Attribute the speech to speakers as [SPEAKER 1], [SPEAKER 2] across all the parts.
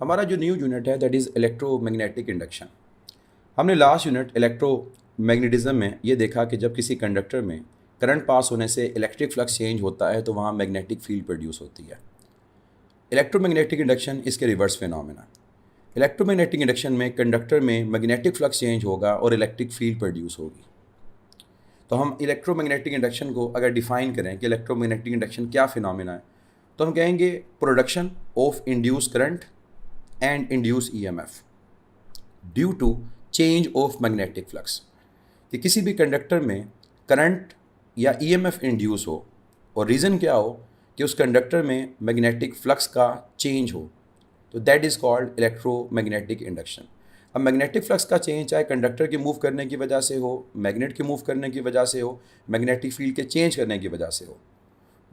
[SPEAKER 1] हमारा जो new unit है दैट इज़ इलेक्ट्रोमैग्नेटिक इंडक्शन। हमने लास्ट यूनिट इलेक्ट्रोमैग्नेटिज्म में ये देखा कि जब किसी कंडक्टर में करंट पास होने से इलेक्ट्रिक फ्लक्स चेंज होता है तो वहाँ मैग्नेटिक फील्ड प्रोड्यूस होती है। इलेक्ट्रोमैग्नेटिक इंडक्शन इसके रिवर्स फिनोमेना। इलेक्ट्रोमैग्नेटिक इंडक्शन में कंडक्टर में मैग्नेटिक फ्लक्स चेंज होगा और इलेक्ट्रिक फील्ड प्रोड्यूस होगी। तो हम इलेक्ट्रोमैग्नेटिक इंडक्शन को अगर डिफाइन करें कि इलेक्ट्रोमैग्नेटिक इंडक्शन क्या फिनोमेना है, तो हम कहेंगे production of induce current and induce EMF due to change of magnetic flux. कि किसी भी कंडक्टर में करंट या ईएमएफ इंड्यूस हो और रीज़न क्या हो कि उस कंडक्टर में मैग्नेटिक फ्लक्स का चेंज हो, तो that is called electromagnetic induction. अब मैग्नेटिक फ्लक्स का चेंज चाहे कंडक्टर के मूव करने की वजह से हो, मैग्नेट के मूव करने की वजह से हो, मैग्नेटिक फील्ड के चेंज करने की वजह से हो,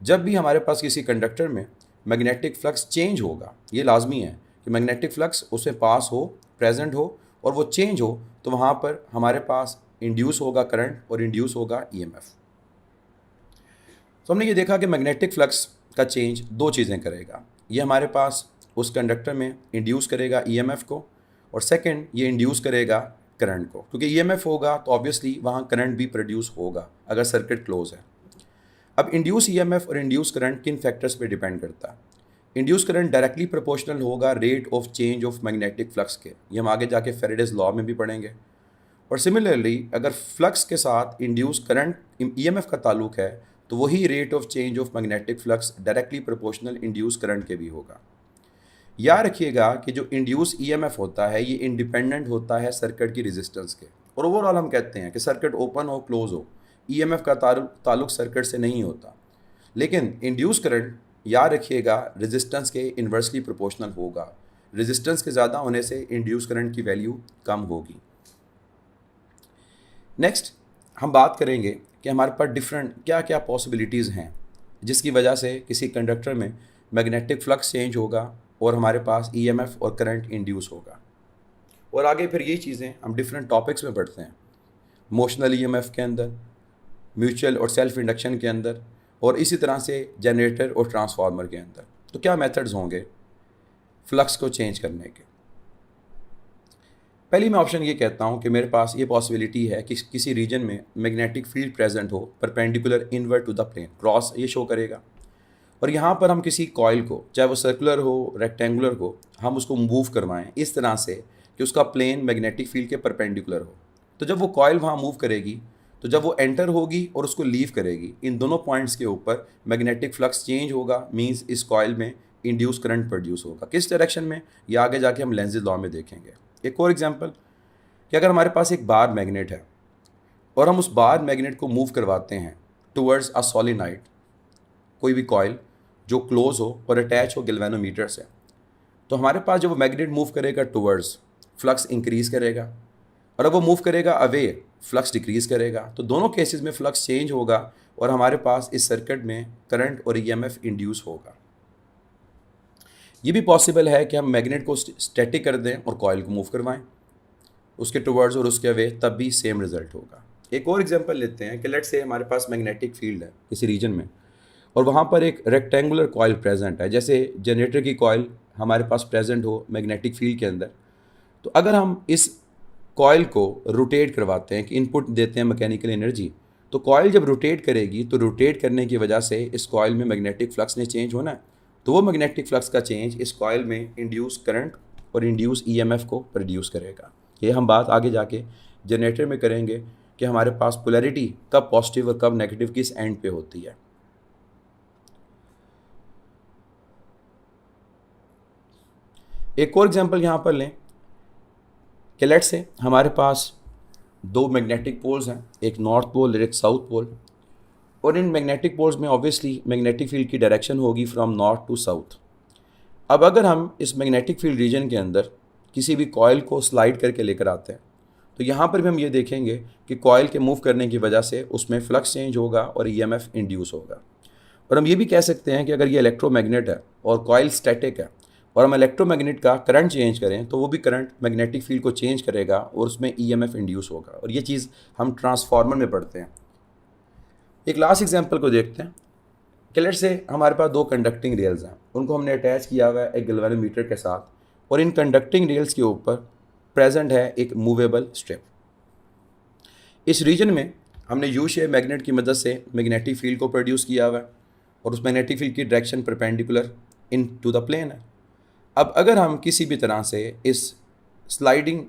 [SPEAKER 1] जब भी हमारे पास किसी कंडक्टर में मैग्नेटिक फ्लक्स चेंज होगा, ये लाजमी है कि मैग्नेटिक फ्लक्स उससे पास हो, प्रेजेंट हो और वो चेंज हो, तो वहाँ पर हमारे पास इंड्यूस होगा करंट और इंड्यूस होगा ईएमएफ। तो हमने ये देखा कि मैग्नेटिक फ्लक्स का चेंज दो चीज़ें करेगा। ये हमारे पास उस कंडक्टर में इंड्यूस करेगा ईएमएफ को, और सेकंड ये इंड्यूस करेगा करंट को, क्योंकि ईएमएफ होगा तो ऑब्वियसली वहाँ करंट भी प्रोड्यूस होगा अगर सर्किट क्लोज है। अब इंड्यूस ईएमएफ और इंड्यूस करंट किन फैक्टर्स पे डिपेंड करता है? इंड्यूस करंट डायरेक्टली प्रोपोर्शनल होगा rate of change of magnetic flux के, ये हम आगे जाके फेरेडेज लॉ में भी पढ़ेंगे। और सिमिलरली अगर फ्लक्स के साथ इंड्यूस करंट ईएमएफ का ताल्लुक है तो वही rate of change of magnetic flux directly proportional induce current के भी होगा। याद रखिएगा कि जो इंड्यूस ईएमएफ होता है ये इंडिपेंडेंट होता है सर्किट की रेजिस्टेंस के, और ओवरऑल हम कहते हैं कि सर्किट ओपन हो क्लोज हो, ईएमएफ का ताल्लुक सर्किट से नहीं होता। लेकिन इंड्यूस करंट याद रखिएगा रेजिस्टेंस के इन्वर्सली प्रोपोर्शनल होगा। रेजिस्टेंस के ज़्यादा होने से इंड्यूस करंट की वैल्यू कम होगी। नेक्स्ट हम बात करेंगे कि हमारे पास डिफरेंट क्या क्या पॉसिबिलिटीज़ हैं जिसकी वजह से किसी कंडक्टर में मैग्नेटिक फ्लक्स चेंज होगा और हमारे पास ईएमएफ और करंट इंड्यूस होगा। और आगे फिर ये चीज़ें हम डिफरेंट टॉपिक्स में पढ़ते हैं, मोशनल ईएमएफ के अंदर, म्यूचुअल और सेल्फ इंडक्शन के अंदर, और इसी तरह से जनरेटर और ट्रांसफार्मर के अंदर। तो क्या मेथड्स होंगे फ्लक्स को चेंज करने के? पहली मैं ऑप्शन ये कहता हूँ कि मेरे पास ये पॉसिबिलिटी है कि किसी रीजन में मैग्नेटिक फील्ड प्रेजेंट हो perpendicular inward to the plane, cross ये शो करेगा, और यहाँ पर हम किसी कॉइल को, चाहे वो सर्कुलर हो रेक्टेंगुलर हो, हम उसको मूव करवाएं इस तरह से कि उसका प्लेन मैग्नेटिक फील्ड के परपेंडिकुलर हो। तो जब वो कॉइल वहाँ मूव करेगी, तो जब वो एंटर होगी और उसको लीव करेगी, इन दोनों पॉइंट्स के ऊपर मैग्नेटिक फ्लक्स चेंज होगा, मींस इस कॉइल में इंड्यूस करंट प्रोड्यूस होगा। किस डायरेक्शन में, ये आगे जाके हम लेंज़ेज लॉ में देखेंगे। एक और एग्जांपल कि अगर हमारे पास एक बार मैग्नेट है और हम उस बार मैग्नेट को मूव करवाते हैं टुवर्ड्स अ सॉलिनॉइड, कोई भी कॉइल जो क्लोज हो और अटैच हो गैल्वेनोमीटर से, तो हमारे पास जब वो मैग्नेट मूव करेगा टुवर्ड्स, फ्लक्स इंक्रीज़ करेगा, और अब वो मूव करेगा अवे, फ्लक्स डिक्रीज़ करेगा। तो दोनों केसेस में फ्लक्स चेंज होगा और हमारे पास इस सर्किट में करंट और ईएमएफ इंड्यूस होगा। ये भी पॉसिबल है कि हम मैग्नेट को स्टैटिक कर दें और कॉइल को मूव करवाएं उसके टुवर्ड्स और उसके अवे, तब भी सेम रिजल्ट होगा। एक और एग्जांपल लेते हैं कि लेट्स से हमारे पास मैग्नेटिक फील्ड है किसी रीजन में और वहाँ पर एक रेक्टेंगुलर कॉइल प्रेजेंट है, जैसे जनरेटर की कॉइल हमारे पास प्रेजेंट हो मैग्नेटिक फील्ड के अंदर। तो अगर हम इस कॉइल को रोटेट करवाते हैं कि इनपुट देते हैं मैकेनिकल एनर्जी, तो कॉइल जब रोटेट करेगी तो रोटेट करने की वजह से इस कॉइल में मैग्नेटिक फ्लक्स ने चेंज होना है, तो वो मैग्नेटिक फ्लक्स का चेंज इस कॉइल में इंड्यूस करंट और इंड्यूस ईएमएफ को प्रोड्यूस करेगा। ये हम बात आगे जाके जनरेटर में करेंगे कि हमारे पास पोलैरिटी कब पॉजिटिव और कब नेगेटिव किस एंड पे होती है। एक और एग्जांपल यहाँ पर लें कि लेट्स से हमारे पास दो मैग्नेटिक पोल्स हैं, एक नॉर्थ पोल और एक साउथ पोल, और इन मैग्नेटिक पोल्स में ऑब्वियसली मैग्नेटिक फील्ड की डायरेक्शन होगी फ्रॉम नॉर्थ टू साउथ। अब अगर हम इस मैग्नेटिक फील्ड रीजन के अंदर किसी भी कॉइल को स्लाइड करके लेकर आते हैं, तो यहाँ पर भी हम ये देखेंगे कि कॉइल के मूव करने की वजह से उसमें फ्लक्स चेंज होगा और ईएमएफ इंड्यूस होगा। और हम ये भी कह सकते हैं कि अगर ये इलेक्ट्रोमैग्नेट है और कॉइल स्टैटिक है और हम इलेक्ट्रोमैग्नेट का करंट चेंज करें, तो वो भी करंट मैग्नेटिक फील्ड को चेंज करेगा और उसमें ईएमएफ इंड्यूस होगा। और ये चीज़ हम ट्रांसफार्मर में पढ़ते हैं। एक लास्ट एग्जांपल को देखते हैं कि लेट्स से हमारे पास दो कंडक्टिंग रेल्स हैं, उनको हमने अटैच किया हुआ है एक गैल्वेनोमीटर के साथ, और इन कंडक्टिंग रेल्स के ऊपर प्रेजेंट है एक मूवेबल स्ट्रिप। इस रीजन में हमने यू शेप मैग्नेट की मदद से मैग्नेटिक फील्ड को प्रोड्यूस किया हुआ है और उस मैग्नेटिक फील्ड की direction perpendicular in to the plane है। अब अगर हम किसी भी तरह से इस स्लाइडिंग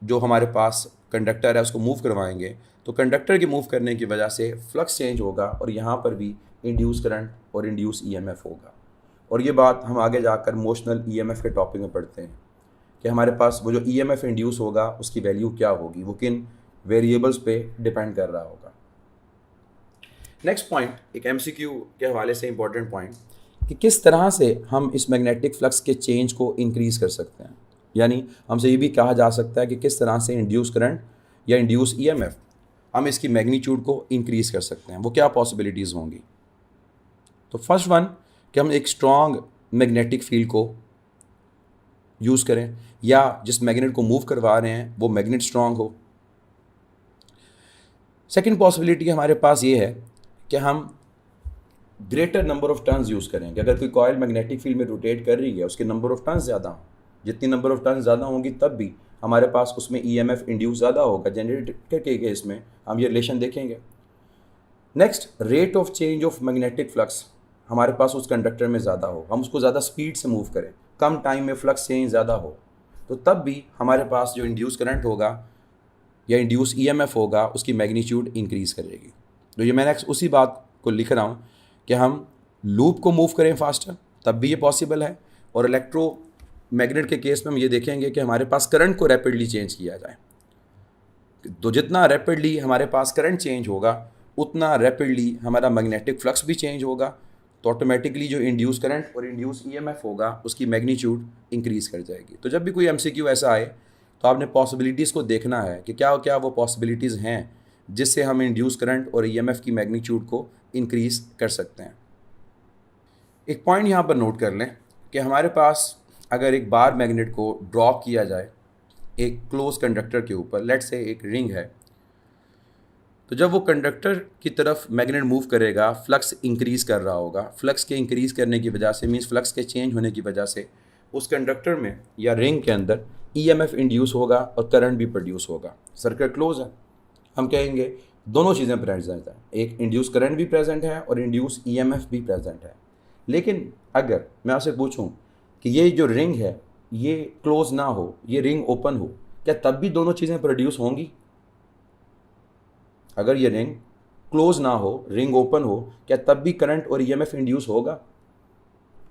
[SPEAKER 1] जो हमारे पास कंडक्टर है उसको मूव करवाएंगे तो कंडक्टर के मूव करने की वजह से फ्लक्स चेंज होगा और यहाँ पर भी इंड्यूस करंट और इंड्यूस ईएमएफ होगा। और ये बात हम आगे जाकर मोशनल ईएमएफ के टॉपिक में पढ़ते हैं कि हमारे पास वो जो ईएमएफ इंड्यूस होगा उसकी वैल्यू क्या होगी, वो किन वेरिएबल्स पे डिपेंड कर रहा होगा। नेक्स्ट पॉइंट एक एमसीक्यू के हवाले से इंपॉर्टेंट पॉइंट कि किस तरह से हम इस मैग्नेटिक फ्लक्स के चेंज को इंक्रीज़ कर सकते हैं, यानी हमसे ये भी कहा जा सकता है कि किस तरह से इंड्यूस करंट या इंड्यूस ईएमएफ हम इसकी मैग्नीट्यूड को इंक्रीज़ कर सकते हैं, वो क्या पॉसिबिलिटीज़ होंगी। तो फर्स्ट वन कि हम एक स्ट्रॉन्ग मैग्नेटिक फील्ड को यूज़ करें या जिस मैग्नेट को मूव करवा रहे हैं वो मैग्नेट स्ट्रॉन्ग हो। सेकेंड पॉसिबिलिटी हमारे पास ये है कि हम greater number of turns use करें कि अगर कोई कॉइल मैग्नेटिक फील्ड में रोटेट कर रही है उसके नंबर ऑफ टर्न्स ज़्यादा हों, जितनी नंबर ऑफ टर्न्स ज़्यादा होंगी तब भी हमारे पास उसमें ईएमएफ इंड्यूस ज़्यादा होगा। जनरेटर के केस में हम ये रिलेशन देखेंगे। Next, rate of change of magnetic flux हमारे पास उस कंडक्टर में ज़्यादा हो, हम उसको ज़्यादा स्पीड से मूव करें, कम टाइम में फ्लक्स चेंज ज़्यादा हो, तो तब भी हमारे पास जो इंड्यूस करंट होगा या इंड्यूस ईएमएफ होगा उसकी मैग्नीट्यूड इंक्रीज़ करेगी। तो ये मैं नेक्स्ट उसी बात को लिख रहा हूँ कि हम लूप को मूव करें फास्टर तब भी ये पॉसिबल है। और इलेक्ट्रो मैग्नेट के केस में हम ये देखेंगे कि हमारे पास करंट को रैपिडली चेंज किया जाए, तो जितना रैपिडली हमारे पास करंट चेंज होगा उतना रैपिडली हमारा मैग्नेटिक फ्लक्स भी चेंज होगा, तो ऑटोमेटिकली जो इंड्यूस करंट और इंड्यूस ईएमएफ होगा उसकी मैग्नीट्यूड इंक्रीज़ कर जाएगी। तो जब भी कोई एमसीक्यू ऐसा आए तो आपने पॉसिबिलिटीज़ को देखना है कि क्या क्या वो पॉसिबिलिटीज़ हैं जिससे हम इंड्यूस करंट और ईएमएफ की मैग्नीट्यूड को इंक्रीज़ कर सकते हैं। एक पॉइंट यहाँ पर नोट कर लें कि हमारे पास अगर एक बार मैग्नेट को ड्रॉप किया जाए एक क्लोज कंडक्टर के ऊपर, लेट से एक रिंग है, तो जब वो कंडक्टर की तरफ मैग्नेट मूव करेगा फ्लक्स इंक्रीज़ कर रहा होगा। फ्लक्स के इंक्रीज़ करने की वजह से मीन्स फ्लक्स के चेंज होने की वजह से उस कंडक्टर में या रिंग के अंदर ईएमएफ इंड्यूस होगा और करंट भी प्रोड्यूस होगा। सर्किट क्लोज है, हम कहेंगे दोनों चीज़ें प्रेजेंट हैं, एक इंड्यूस करंट भी प्रेजेंट है और इंड्यूस ईएमएफ भी प्रेजेंट है। लेकिन अगर मैं आपसे पूछूं कि ये जो रिंग है ये क्लोज ना हो, ये रिंग ओपन हो, क्या तब भी दोनों चीज़ें प्रोड्यूस होंगी? अगर ये रिंग क्लोज ना हो, रिंग ओपन हो, क्या तब भी करंट और ईएमएफ इंड्यूस होगा?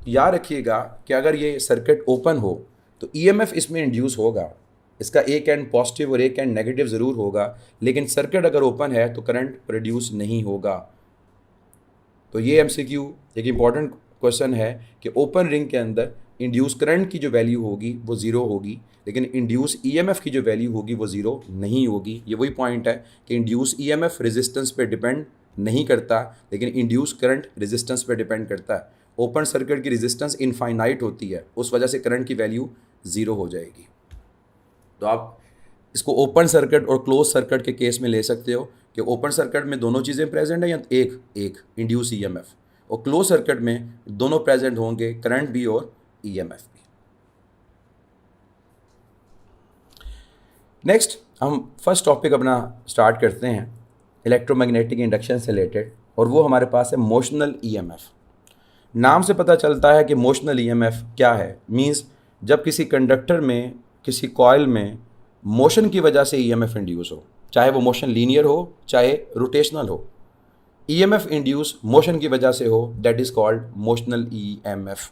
[SPEAKER 1] याद रखिएगा कि अगर ये सर्किट ओपन हो तो ईएमएफ इसमें इंड्यूस होगा, इसका एक एंड पॉजिटिव और एक एंड नेगेटिव ज़रूर होगा, लेकिन सर्किट अगर ओपन है तो करंट प्रोड्यूस नहीं होगा। तो ये एमसीक्यू एक इम्पॉर्टेंट क्वेश्चन है कि ओपन रिंग के अंदर इंड्यूस करंट की जो वैल्यू होगी वो ज़ीरो होगी, लेकिन इंड्यूस ईएमएफ की जो वैल्यू होगी वो ज़ीरो नहीं होगी। ये वही पॉइंट है कि इंड्यूस ईएमएफ रेजिस्टेंस पे डिपेंड नहीं करता, लेकिन इंड्यूस करंट रेजिस्टेंस पे डिपेंड करता है। ओपन सर्किट की रेजिस्टेंस इनफाइनाइट होती है, उस वजह से करंट की वैल्यू ज़ीरो हो जाएगी। तो आप इसको ओपन सर्किट और क्लोज सर्किट के केस में ले सकते हो कि ओपन सर्किट में दोनों चीज़ें प्रेजेंट हैं या एक इंड्यूस ईएमएफ, और क्लोज सर्किट में दोनों प्रेजेंट होंगे, करंट भी और ईएमएफ भी। नेक्स्ट हम फर्स्ट टॉपिक अपना स्टार्ट करते हैं इलेक्ट्रोमैग्नेटिक इंडक्शन से रिलेटेड, और वो हमारे पास है मोशनल ईएमएफ। नाम से पता चलता है कि मोशनल ईएमएफ क्या है, मींस जब किसी कंडक्टर में किसी कॉइल में मोशन की वजह से ईएमएफ इंड्यूस हो, चाहे वो मोशन लीनियर हो चाहे रोटेशनल हो, ईएमएफ इंड्यूस मोशन की वजह से हो, that is called motional EMF.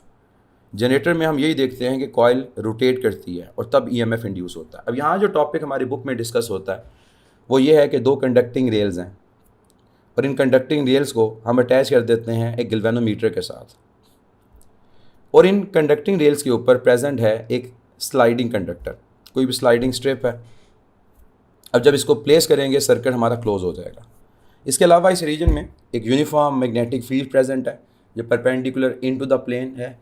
[SPEAKER 1] Generator में हम यही देखते हैं कि कॉइल रोटेट करती है और तब ईएमएफ इंड्यूस होता है। अब यहाँ जो टॉपिक हमारी बुक में डिस्कस होता है वो ये है कि दो कंडक्टिंग रेल्स हैं और इन कंडक्टिंग रेल्स को हम अटैच कर देते हैं एक गैल्वेनोमीटर के साथ, और इन कंडक्टिंग रेल्स के ऊपर प्रेजेंट है एक स्लाइडिंग कंडक्टर, कोई भी स्लाइडिंग स्ट्रिप है। अब जब इसको प्लेस करेंगे सर्किट हमारा क्लोज हो जाएगा। इसके अलावा इस रीजन में एक यूनिफॉर्म मैग्नेटिक फील्ड प्रेजेंट है जो परपेंडिकुलर इनटू द प्लेन है।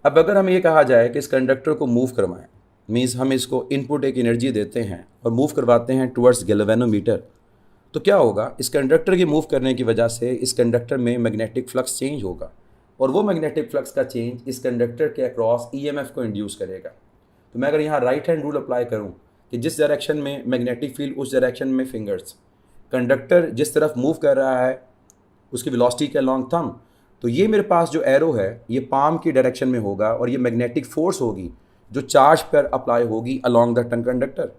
[SPEAKER 1] अब अगर हमें ये कहा जाए कि इस कंडक्टर को मूव करवाएं, मीन्स हम इसको इनपुट एक एनर्जी देते हैं और मूव करवाते हैं टुवर्ड्स गैल्वेनोमीटर, तो क्या होगा, इस कंडक्टर के मूव करने की वजह से इस कंडक्टर में मैग्नेटिक फ्लक्स चेंज होगा और वो मैग्नेटिक फ्लक्स का चेंज इस कंडक्टर के अक्रॉस ईएमएफ को इंड्यूस करेगा। तो मैं अगर यहाँ राइट हैंड रूल अप्लाई करूँ कि जिस डायरेक्शन में मैग्नेटिक फील्ड उस डायरेक्शन में फिंगर्स, कंडक्टर जिस तरफ मूव कर रहा है उसकी वेलोसिटी के अलॉन्ग थंब, तो ये मेरे पास जो एरो है ये पाम की डायरेक्शन में होगा और ये मैग्नेटिक फोर्स होगी जो चार्ज पर अप्लाई होगी अलॉन्ग द टंग कंडक्टर।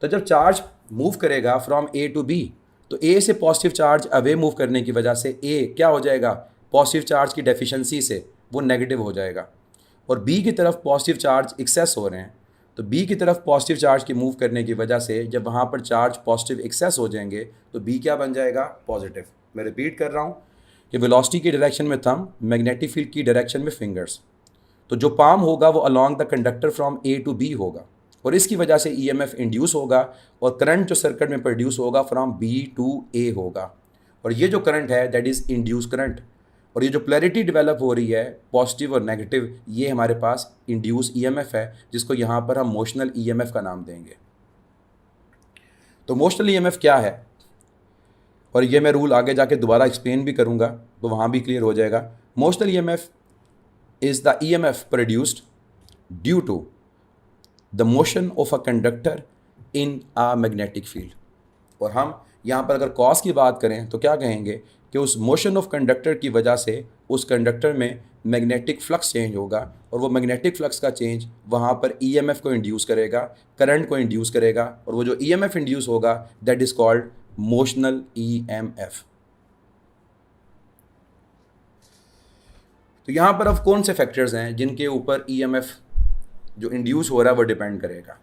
[SPEAKER 1] तो जब चार्ज मूव करेगा फ्रॉम ए टू बी, तो ए से पॉजिटिव चार्ज अवे मूव करने की वजह से ए क्या हो जाएगा, पॉजिटिव चार्ज की डेफिशिएंसी से वो नेगेटिव हो जाएगा, और बी की तरफ पॉजिटिव चार्ज एक्सेस हो रहे हैं, तो बी की तरफ पॉजिटिव चार्ज की मूव करने की वजह से जब वहाँ पर चार्ज पॉजिटिव एक्सेस हो जाएंगे तो बी क्या बन जाएगा, पॉजिटिव। मैं रिपीट कर रहा हूँ कि वेलोसिटी की डायरेक्शन में थंब, मैग्नेटिक फील्ड की डायरेक्शन में फिंगर्स, तो जो पाम होगा वो along the conductor from A to B होगा और इसकी वजह से ईएमएफ इंड्यूस होगा और करंट जो सर्किट में प्रोड्यूस होगा फ्रॉम बी टू ए होगा, और ये जो करंट है दैट इज़ इंड्यूस करंट। और ये जो पोलैरिटी डेवलप हो रही है पॉजिटिव और नेगेटिव, ये हमारे पास इंड्यूस ईएमएफ है जिसको यहाँ पर हम मोशनल ईएमएफ का नाम देंगे। तो मोशनल ईएमएफ क्या है, और ये मैं रूल आगे जाके दोबारा एक्सप्लेन भी करूँगा तो वहाँ भी क्लियर हो जाएगा। Motional EMF is the EMF produced due to the motion of a conductor in a magnetic field. और हम यहाँ पर अगर कॉस की बात करें तो क्या कहेंगे कि उस मोशन ऑफ कंडक्टर की वजह से उस कंडक्टर में मैग्नेटिक फ्लक्स चेंज होगा और वो मैग्नेटिक फ्लक्स का चेंज वहाँ पर ईएमएफ को इंड्यूस करेगा, करंट को इंड्यूस करेगा, और वो जो ईएमएफ इंड्यूस होगा that is called motional EMF. तो यहाँ पर अब कौन से फैक्टर्स हैं जिनके ऊपर ईएमएफ जो इंड्यूस हो रहा है वो डिपेंड करेगा।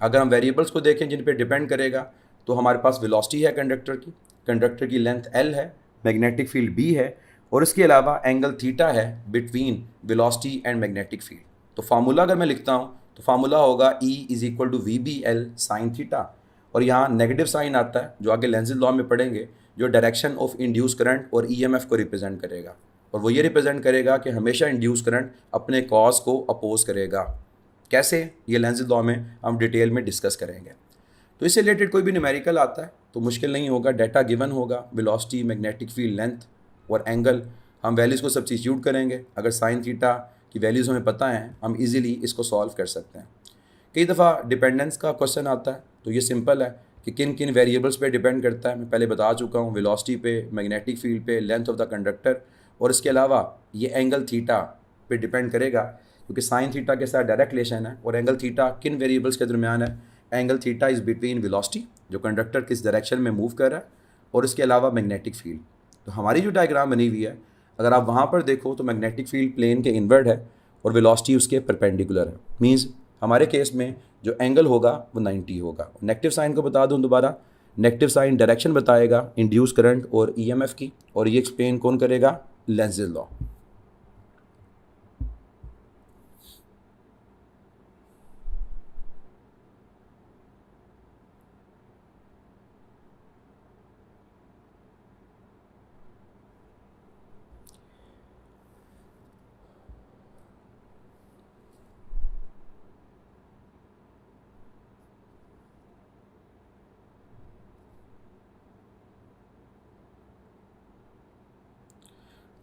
[SPEAKER 1] अगर हम वेरिएबल्स को देखें जिन पे डिपेंड करेगा तो हमारे पास वेलोसिटी है कंडक्टर की लेंथ L है, मैग्नेटिक फील्ड B है, और इसके अलावा एंगल थीटा है between velocity and magnetic field. तो फार्मूला अगर मैं लिखता हूँ तो फार्मूला होगा E is equal to VBL sine theta, और यहाँ नेगेटिव साइन आता है जो आगे लेंज़ लॉ में पढ़ेंगे, जो डायरेक्शन ऑफ इंड्यूस करंट और ईएमएफ को रिप्रेजेंट करेगा, और वो ये रिप्रेजेंट करेगा कि हमेशा इंड्यूस करंट अपने कॉज को अपोज करेगा। कैसे, ये लेंज़ लॉ में हम डिटेल में डिस्कस करेंगे। तो इससे रिलेटेड कोई भी न्यूमेरिकल आता है तो मुश्किल नहीं होगा, डाटा गिवन होगा, वेलोसिटी, मैग्नेटिक फील्ड, लेंथ और एंगल, हम वैल्यूज़ को सब्स्टिट्यूट करेंगे। अगर साइन थीटा की वैल्यूज़ हमें पता हैं हम इजीली इसको सॉल्व कर सकते हैं। कई दफ़ा डिपेंडेंस का क्वेश्चन आता है तो ये सिंपल है कि किन किन वेरिएबल्स पे डिपेंड करता है, मैं पहले बता चुका हूँ, वेलोसिटी पे, मैग्नेटिक फील्ड पे, लेंथ ऑफ द कंडक्टर, और इसके अलावा ये एंगल थीटा पे डिपेंड करेगा क्योंकि साइन थीटा के साथ डायरेक्ट रिलेशन है। और एंगल थीटा किन वेरिएबल्स के दरमियान है, angle theta is between velocity जो कंडक्टर किस डायरेक्शन में मूव कर रहा है और इसके अलावा मैग्नेटिक फील्ड। तो हमारी जो डायग्राम बनी हुई है अगर आप वहाँ पर देखो तो मैग्नेटिक फील्ड प्लेन के इनवर्ड है और वेलोसिटी उसके परपेंडिकुलर है, मींस हमारे केस में जो एंगल होगा वो 90 होगा। नेगेटिव साइन को बता दूं दोबारा, नेगेटिव साइन डायरेक्शन बताएगा इंड्यूस करंट और ईएमएफ की, और ये एक्सप्लेन कौन करेगा, लेंज़ लॉ।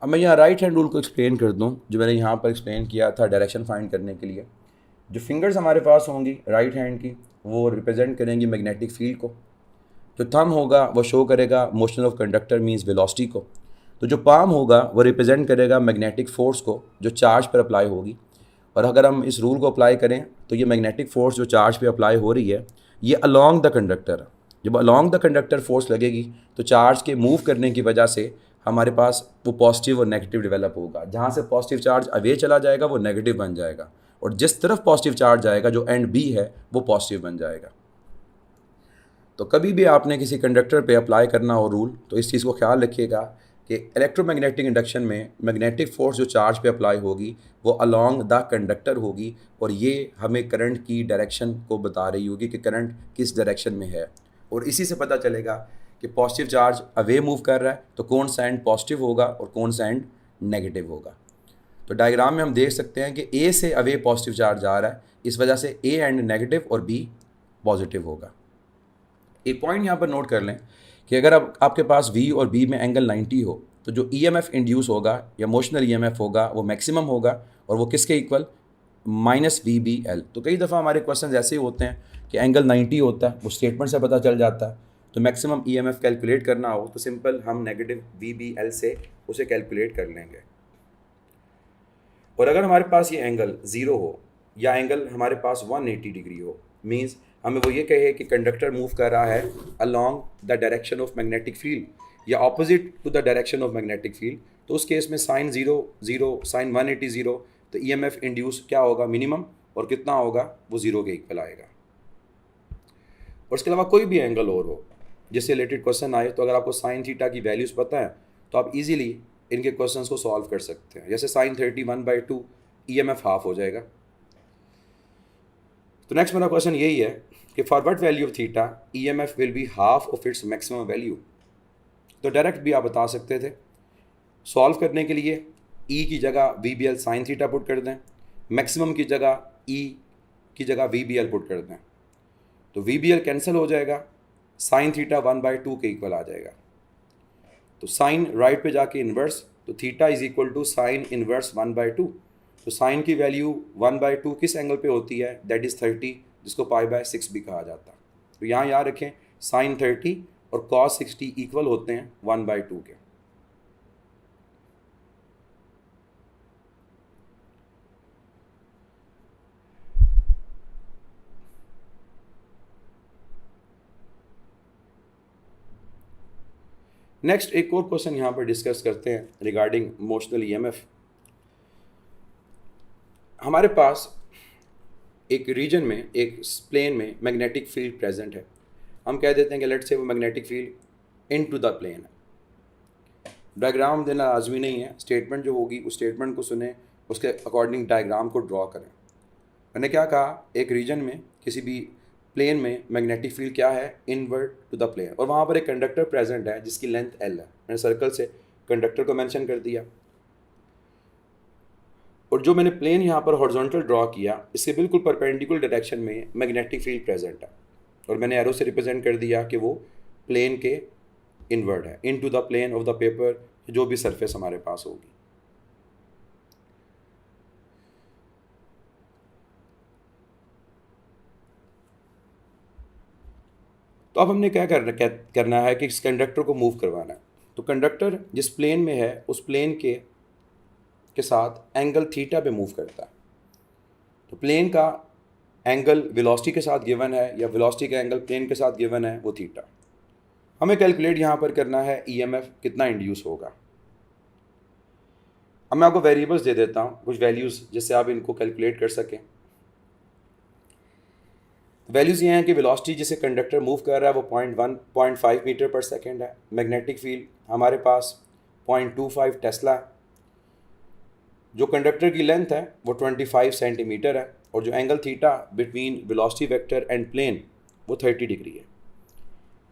[SPEAKER 1] अब मैं यहाँ राइट हैंड रूल को एक्सप्लेन कर दूँ जो मैंने यहाँ पर एक्सप्लेन किया था डायरेक्शन फाइंड करने के लिए। जो फिंगर्स हमारे पास होंगी राइट हैंड की वो रिप्रेजेंट करेंगी मैग्नेटिक फील्ड को, जो थंब होगा वो शो करेगा motion of conductor means velocity को, तो जो पाम होगा वो रिप्रेजेंट करेगा मैग्नेटिक फोर्स को जो चार्ज पर अप्लाई होगी। और अगर हम इस रूल को अप्लाई करें तो ये मैग्नेटिक फोर्स जो चार्ज पे अप्लाई हो रही है ये अलॉन्ग द कंडक्टर, जब अलॉन्ग द कंडक्टर फोर्स लगेगी तो चार्ज के मूव करने की वजह से हमारे पास वो पॉजिटिव और नेगेटिव डेवलप होगा। जहाँ से पॉजिटिव चार्ज अवे चला जाएगा वो नेगेटिव बन जाएगा, और जिस तरफ पॉजिटिव चार्ज जाएगा जो एंड बी है वो पॉजिटिव बन जाएगा। तो कभी भी आपने किसी कंडक्टर पे अप्लाई करना हो रूल तो इस चीज़ को ख्याल रखिएगा कि इलेक्ट्रोमैग्नेटिक इंडक्शन में मैग्नेटिक फोर्स जो चार्ज पे अप्लाई होगी वो अलॉन्ग द कंडक्टर होगी, और ये हमें करंट की डायरेक्शन को बता रही होगी कि करंट किस डायरेक्शन में है। और इसी से पता चलेगा कि पॉजिटिव चार्ज अवे मूव कर रहा है तो कौन सा एंड पॉजिटिव होगा और कौन सा एंड नेगेटिव होगा। तो डायग्राम में हम देख सकते हैं कि ए से अवे पॉजिटिव चार्ज आ रहा है, इस वजह से ए एंड नेगेटिव और बी पॉजिटिव होगा। एक पॉइंट यहाँ पर नोट कर लें कि अगर अब आपके पास V और B में एंगल 90 हो तो जो EMF इंड्यूस होगा या मोशनल EMF होगा वो मैक्सिमम होगा, और वो किसके इक्वल, -VBL। तो कई दफ़ा हमारे क्वेश्चन ऐसे ही होते हैं कि एंगल 90 होता है, वो स्टेटमेंट से पता चल जाता है। तो मैक्सिमम EMF कैलकुलेट करना हो तो सिंपल हम नेगेटिव VBL से उसे कैलकुलेट कर लेंगे। और अगर हमारे पास ये एंगल 0 हो या एंगल हमारे पास 180 डिग्री हो, मींस हमें वो ये कहे कि कंडक्टर मूव कर रहा है along the direction of magnetic field या opposite to the direction of magnetic field, तो उस केस में साइन 0 0 साइन 180 0, तो EMF इंड्यूस क्या होगा, मिनिमम, और कितना होगा, वो 0 के इक्वल आएगा। और इसके अलावा कोई भी एंगल और हो जिससे रिलेटेड क्वेश्चन आए, तो अगर आपको साइन थीटा की वैल्यूज़ पता है तो आप इजीली इनके क्वेश्चंस को सॉल्व कर सकते हैं। जैसे साइन 31/2 EMF हाफ हो जाएगा। तो नेक्स्ट मेरा क्वेश्चन यही है कि for what value of theta EMF will be half of its maximum value. तो डायरेक्ट भी आप बता सकते थे। सॉल्व करने के लिए E की जगह VBL साइन थीटा पुट कर दें, मैक्सिमम की जगह E की जगह VBL पुट कर दें, तो VBL कैंसिल हो जाएगा, साइन थीटा 1/2 के इक्वल आ जाएगा। तो साइन राइट पे जाके इन्वर्स, तो theta is equal to sine inverse 1/2। तो साइन की वैल्यू 1/2 किस एंगल पे होती है, दैट इज़ 30, जिसको π/6 भी कहा जाता है। तो यहाँ याद रखें साइन 30 और cos 60 इक्वल होते हैं 1/2 के। नेक्स्ट एक और क्वेश्चन यहाँ पर डिस्कस करते हैं रिगार्डिंग मोशनल EMF। हमारे पास एक रीजन में, एक प्लेन में मैग्नेटिक फील्ड प्रेजेंट है। हम कह देते हैं कि लेट्स से वो magnetic field into the plane है। डायग्राम देना लाजमी नहीं है, स्टेटमेंट जो होगी उस स्टेटमेंट को सुने, उसके अकॉर्डिंग डायग्राम को ड्रॉ करें। मैंने क्या कहा, एक रीजन में किसी भी प्लेन में मैग्नेटिक फील्ड क्या है, इनवर्ड टू द प्लेन, और वहाँ पर एक कंडक्टर प्रेजेंट है जिसकी लेंथ L है। मैंने सर्कल से कंडक्टर को मेंशन कर दिया, और जो मैंने प्लेन यहाँ पर हॉरिजॉन्टल ड्रॉ किया, इसके बिल्कुल परपेंडिकुलर डायरेक्शन में मैग्नेटिक फील्ड प्रेजेंट है, और मैंने एरो से रिप्रेजेंट कर दिया कि वो प्लेन के इनवर्ड है, into the plane of the paper, जो भी सरफेस हमारे पास होगी। तो अब हमने क्या करना है कि इस कंडक्टर को मूव करवाना है। तो कंडक्टर जिस प्लेन में है उस प्लेन के साथ एंगल थीटा पे मूव करता है। तो प्लेन का एंगल वेलोसिटी के साथ गिवन है, या वेलोसिटी का एंगल प्लेन के साथ गिवन है, वो थीटा। हमें कैलकुलेट यहाँ पर करना है EMF कितना इंड्यूस होगा। अब मैं आपको वेरिएबल्स दे देता हूँ, कुछ वैल्यूज़, जिससे आप इनको कैलकुलेट कर सकें। वैल्यूज़ ये हैं कि वेलोसिटी जिसे कंडक्टर मूव कर रहा है वो 0.5 मीटर पर सेकेंड है। मैग्नेटिक फील्ड हमारे पास 0.25 टेस्ला है। जो कंडक्टर की लेंथ है वो 25 सेंटीमीटर है, और जो angle theta between velocity vector and plane वो 30 डिग्री है।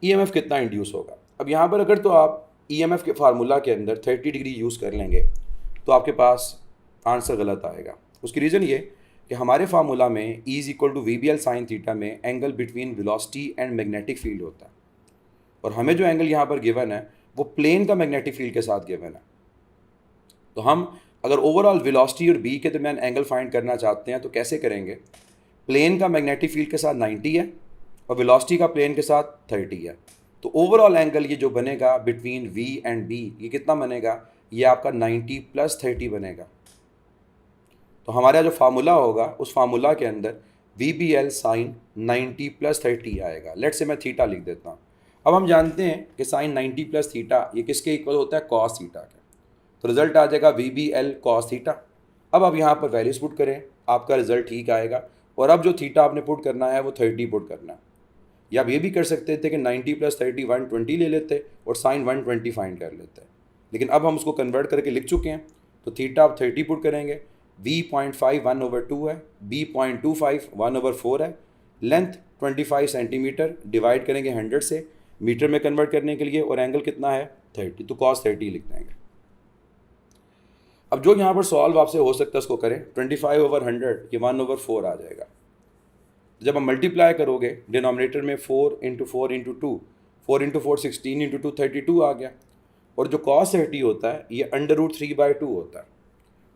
[SPEAKER 1] EMF कितना इंड्यूस होगा। अब यहाँ पर अगर तो आप EMF के फार्मूला के अंदर 30 डिग्री यूज़ कर लेंगे तो आपके पास आंसर गलत आएगा। उसकी रीज़न ये कि हमारे फार्मूला में E is equal to VBL sine theta में angle between velocity and magnetic field होता है, और हमें जो एंगल यहाँ पर गिवन है वो प्लेन का मैग्नेटिक फील्ड के साथ गिवन है। तो हम अगर ओवरऑल वेलोसिटी और B के दरमियान एंगल फाइंड करना चाहते हैं तो कैसे करेंगे, प्लेन का मैग्नेटिक फील्ड के साथ 90 है और वेलोसिटी का प्लेन के साथ 30 है, तो ओवरऑल एंगल ये जो बनेगा बिटवीन V एंड B, ये कितना बनेगा, ये आपका 90 + 30 बनेगा। तो हमारा जो फार्मूला होगा उस फार्मूला के अंदर VBL साइन 90 + 30 आएगा। लेट से मैं थीटा लिख देता हूँ। अब हम जानते हैं कि साइन 90 + थीटा ये किसके इक्वल होता है, कॉस थीटा के। तो रिजल्ट आ जाएगा VBL cos थीटा। अब आप यहाँ पर वैल्यूज पुट करें, आपका रिजल्ट ठीक आएगा। और अब जो थीटा आपने पुट करना है वो 30 पुट करना है, या आप ये भी कर सकते थे कि 90 + 30 120 ले लेते और साइन 120 फाइंड कर लेते, लेकिन अब हम उसको कन्वर्ट करके लिख चुके हैं। तो थीटा आप 30 पुट करेंगे, V 0.5 1/2 है, B 0.25 1/4 है, लेंथ 25 सेंटीमीटर, डिवाइड करेंगे 100 से मीटर में कन्वर्ट करने के लिए, और एंगल कितना है 30, तो cos 30 लिख देंगे। अब जो यहाँ पर सॉल्व आपसे हो सकता है उसको करें, 25/100 ये 1/4 आ जाएगा। जब हम मल्टीप्लाई करोगे डिनोमिनेटर में 4 × 4 × 2, 4 × 4 16 × 2 32 आ गया। और जो cos 30 होता है ये √3/2 होता है।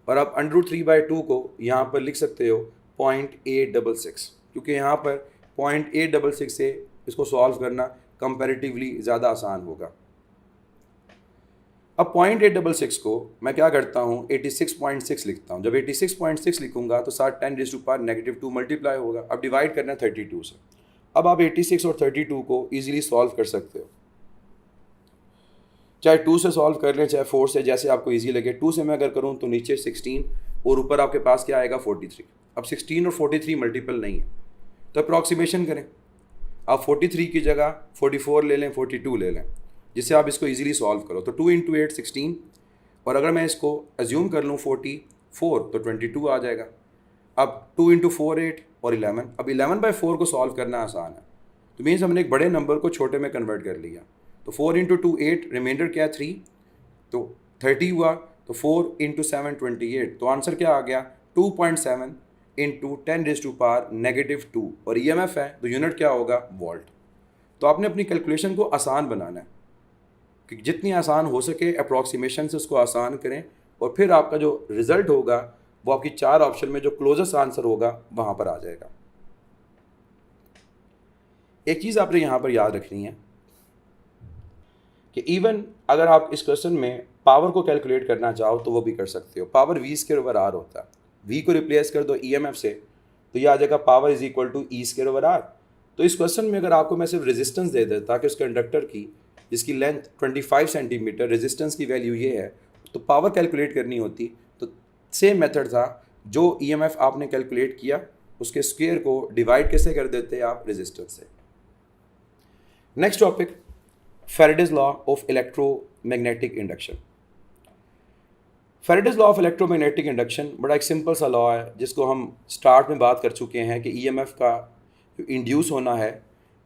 [SPEAKER 1] और आप √3/2 को यहाँ पर लिख सकते हो 0.866, क्योंकि यहाँ पर 0.866 से इसको सॉल्व करना कंपैरेटिवली ज़्यादा आसान होगा। अब 0.866 को मैं क्या करता हूँ 86.6 लिखता हूँ। जब 86.6 लिखूंगा तो साथ 10⁻⁻2 मल्टीप्लाई होगा। अब डिवाइड करना है 32 से। अब आप 86 और 32 को ईजिली सॉल्व कर सकते हो, चाहे 2 से सॉल्व कर लें चाहे 4 से, जैसे आपको ईजी लगे। 2 से मैं अगर करूँ तो नीचे 16 और ऊपर आपके पास क्या आएगा 43। अब 16 और 43 मल्टीपल नहीं है तो अप्रॉक्सीमेशन करें। आप 43 की जगह 44 ले लें, 42 ले लें, जिससे आप इसको इजीली सॉल्व करो। तो 2 × 8 16, और अगर मैं इसको एज्यूम कर लूँ 44 तो 22 आ जाएगा। अब 2 × 4 8 और 11। अब 11/4 को सॉल्व करना आसान है, तो मीन्स हमने एक बड़े नंबर को छोटे में कन्वर्ट कर लिया। तो 4 × 2 8, रिमाइंडर क्या है 3, तो 30 हुआ। तो 4 × 7 28, तो आंसर क्या आ गया 2.7 × 10⁻⁻2। और EMF है तो यूनिट क्या होगा वोल्ट। तो आपने अपनी कैलकुलेशन को आसान बनाना है कि जितनी आसान हो सके अप्रॉक्सीमेशन से उसको आसान करें, और फिर आपका जो रिज़ल्ट होगा वो आपकी 4 ऑप्शन में जो क्लोजेस्ट आंसर होगा वहाँ पर आ जाएगा। एक चीज़ आपने यहाँ पर याद रखनी है कि इवन अगर आप इस क्वेश्चन में पावर को कैलकुलेट करना चाहो तो वो भी कर सकते हो। पावर V²/R होता है। V को रिप्लेस कर दो EMF से तो ये आ जाएगा power is equal to E²/R। तो इस क्वेश्चन में अगर आपको मैं सिर्फ रेजिस्टेंस दे देता कि उस कंडक्टर की जिसकी लेंथ 25 सेंटीमीटर, रेजिस्टेंस की वैल्यू ये है, तो पावर कैलकुलेट करनी होती तो सेम मेथड था। जो EMF आपने कैलकुलेट किया उसके स्क्वायर को डिवाइड कैसे कर देते आप रेजिस्टेंस से। Next topic, Faraday's law of electromagnetic induction। Faraday's law of electromagnetic induction बड़ा एक सिंपल सा लॉ है जिसको हम स्टार्ट में बात कर चुके हैं कि EMF का जो इंड्यूस होना है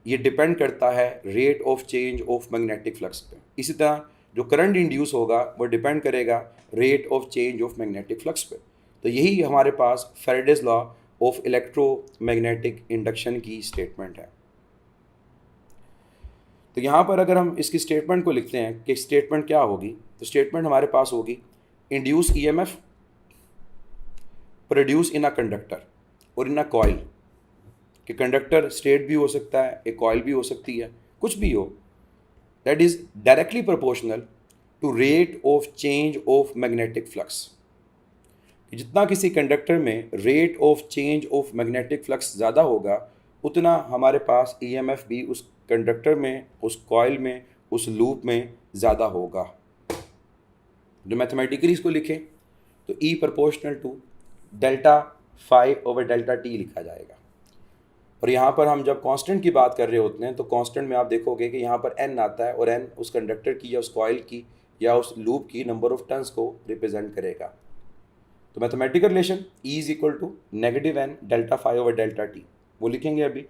[SPEAKER 1] ये डिपेंड करता है rate of change of magnetic flux पे। इसी तरह जो करंट इंड्यूस होगा वो डिपेंड करेगा rate of change of magnetic flux पे। तो यही हमारे पास Faraday's law of electromagnetic induction की स्टेटमेंट है। तो यहाँ पर अगर हम इसकी स्टेटमेंट को लिखते हैं कि स्टेटमेंट क्या होगी, तो स्टेटमेंट हमारे पास होगी induce EMF produce in a conductor और इन अ कॉइल। कि कंडक्टर स्टेट भी हो सकता है, एक कॉइल भी हो सकती है, कुछ भी हो, that is directly proportional to rate of change of magnetic flux. जितना किसी कंडक्टर में rate of change of magnetic flux ज़्यादा होगा उतना हमारे पास EMF भी उस कंडक्टर में, उस कॉइल में, उस लूप में ज़्यादा होगा। जो मैथमेटिकली इसको लिखें तो E प्रोपोर्शनल टू ΔΦ/ΔT लिखा जाएगा। और यहाँ पर हम जब कांस्टेंट की बात कर रहे होते हैं तो कांस्टेंट में आप देखोगे कि यहाँ पर N आता है, और N उस कंडक्टर की या उस कॉइल की या उस लूप की नंबर ऑफ टर्न्स को रिप्रेजेंट करेगा। तो mathematical relation E is equal to -N ΔΦ/ΔT वो लिखेंगे अभी।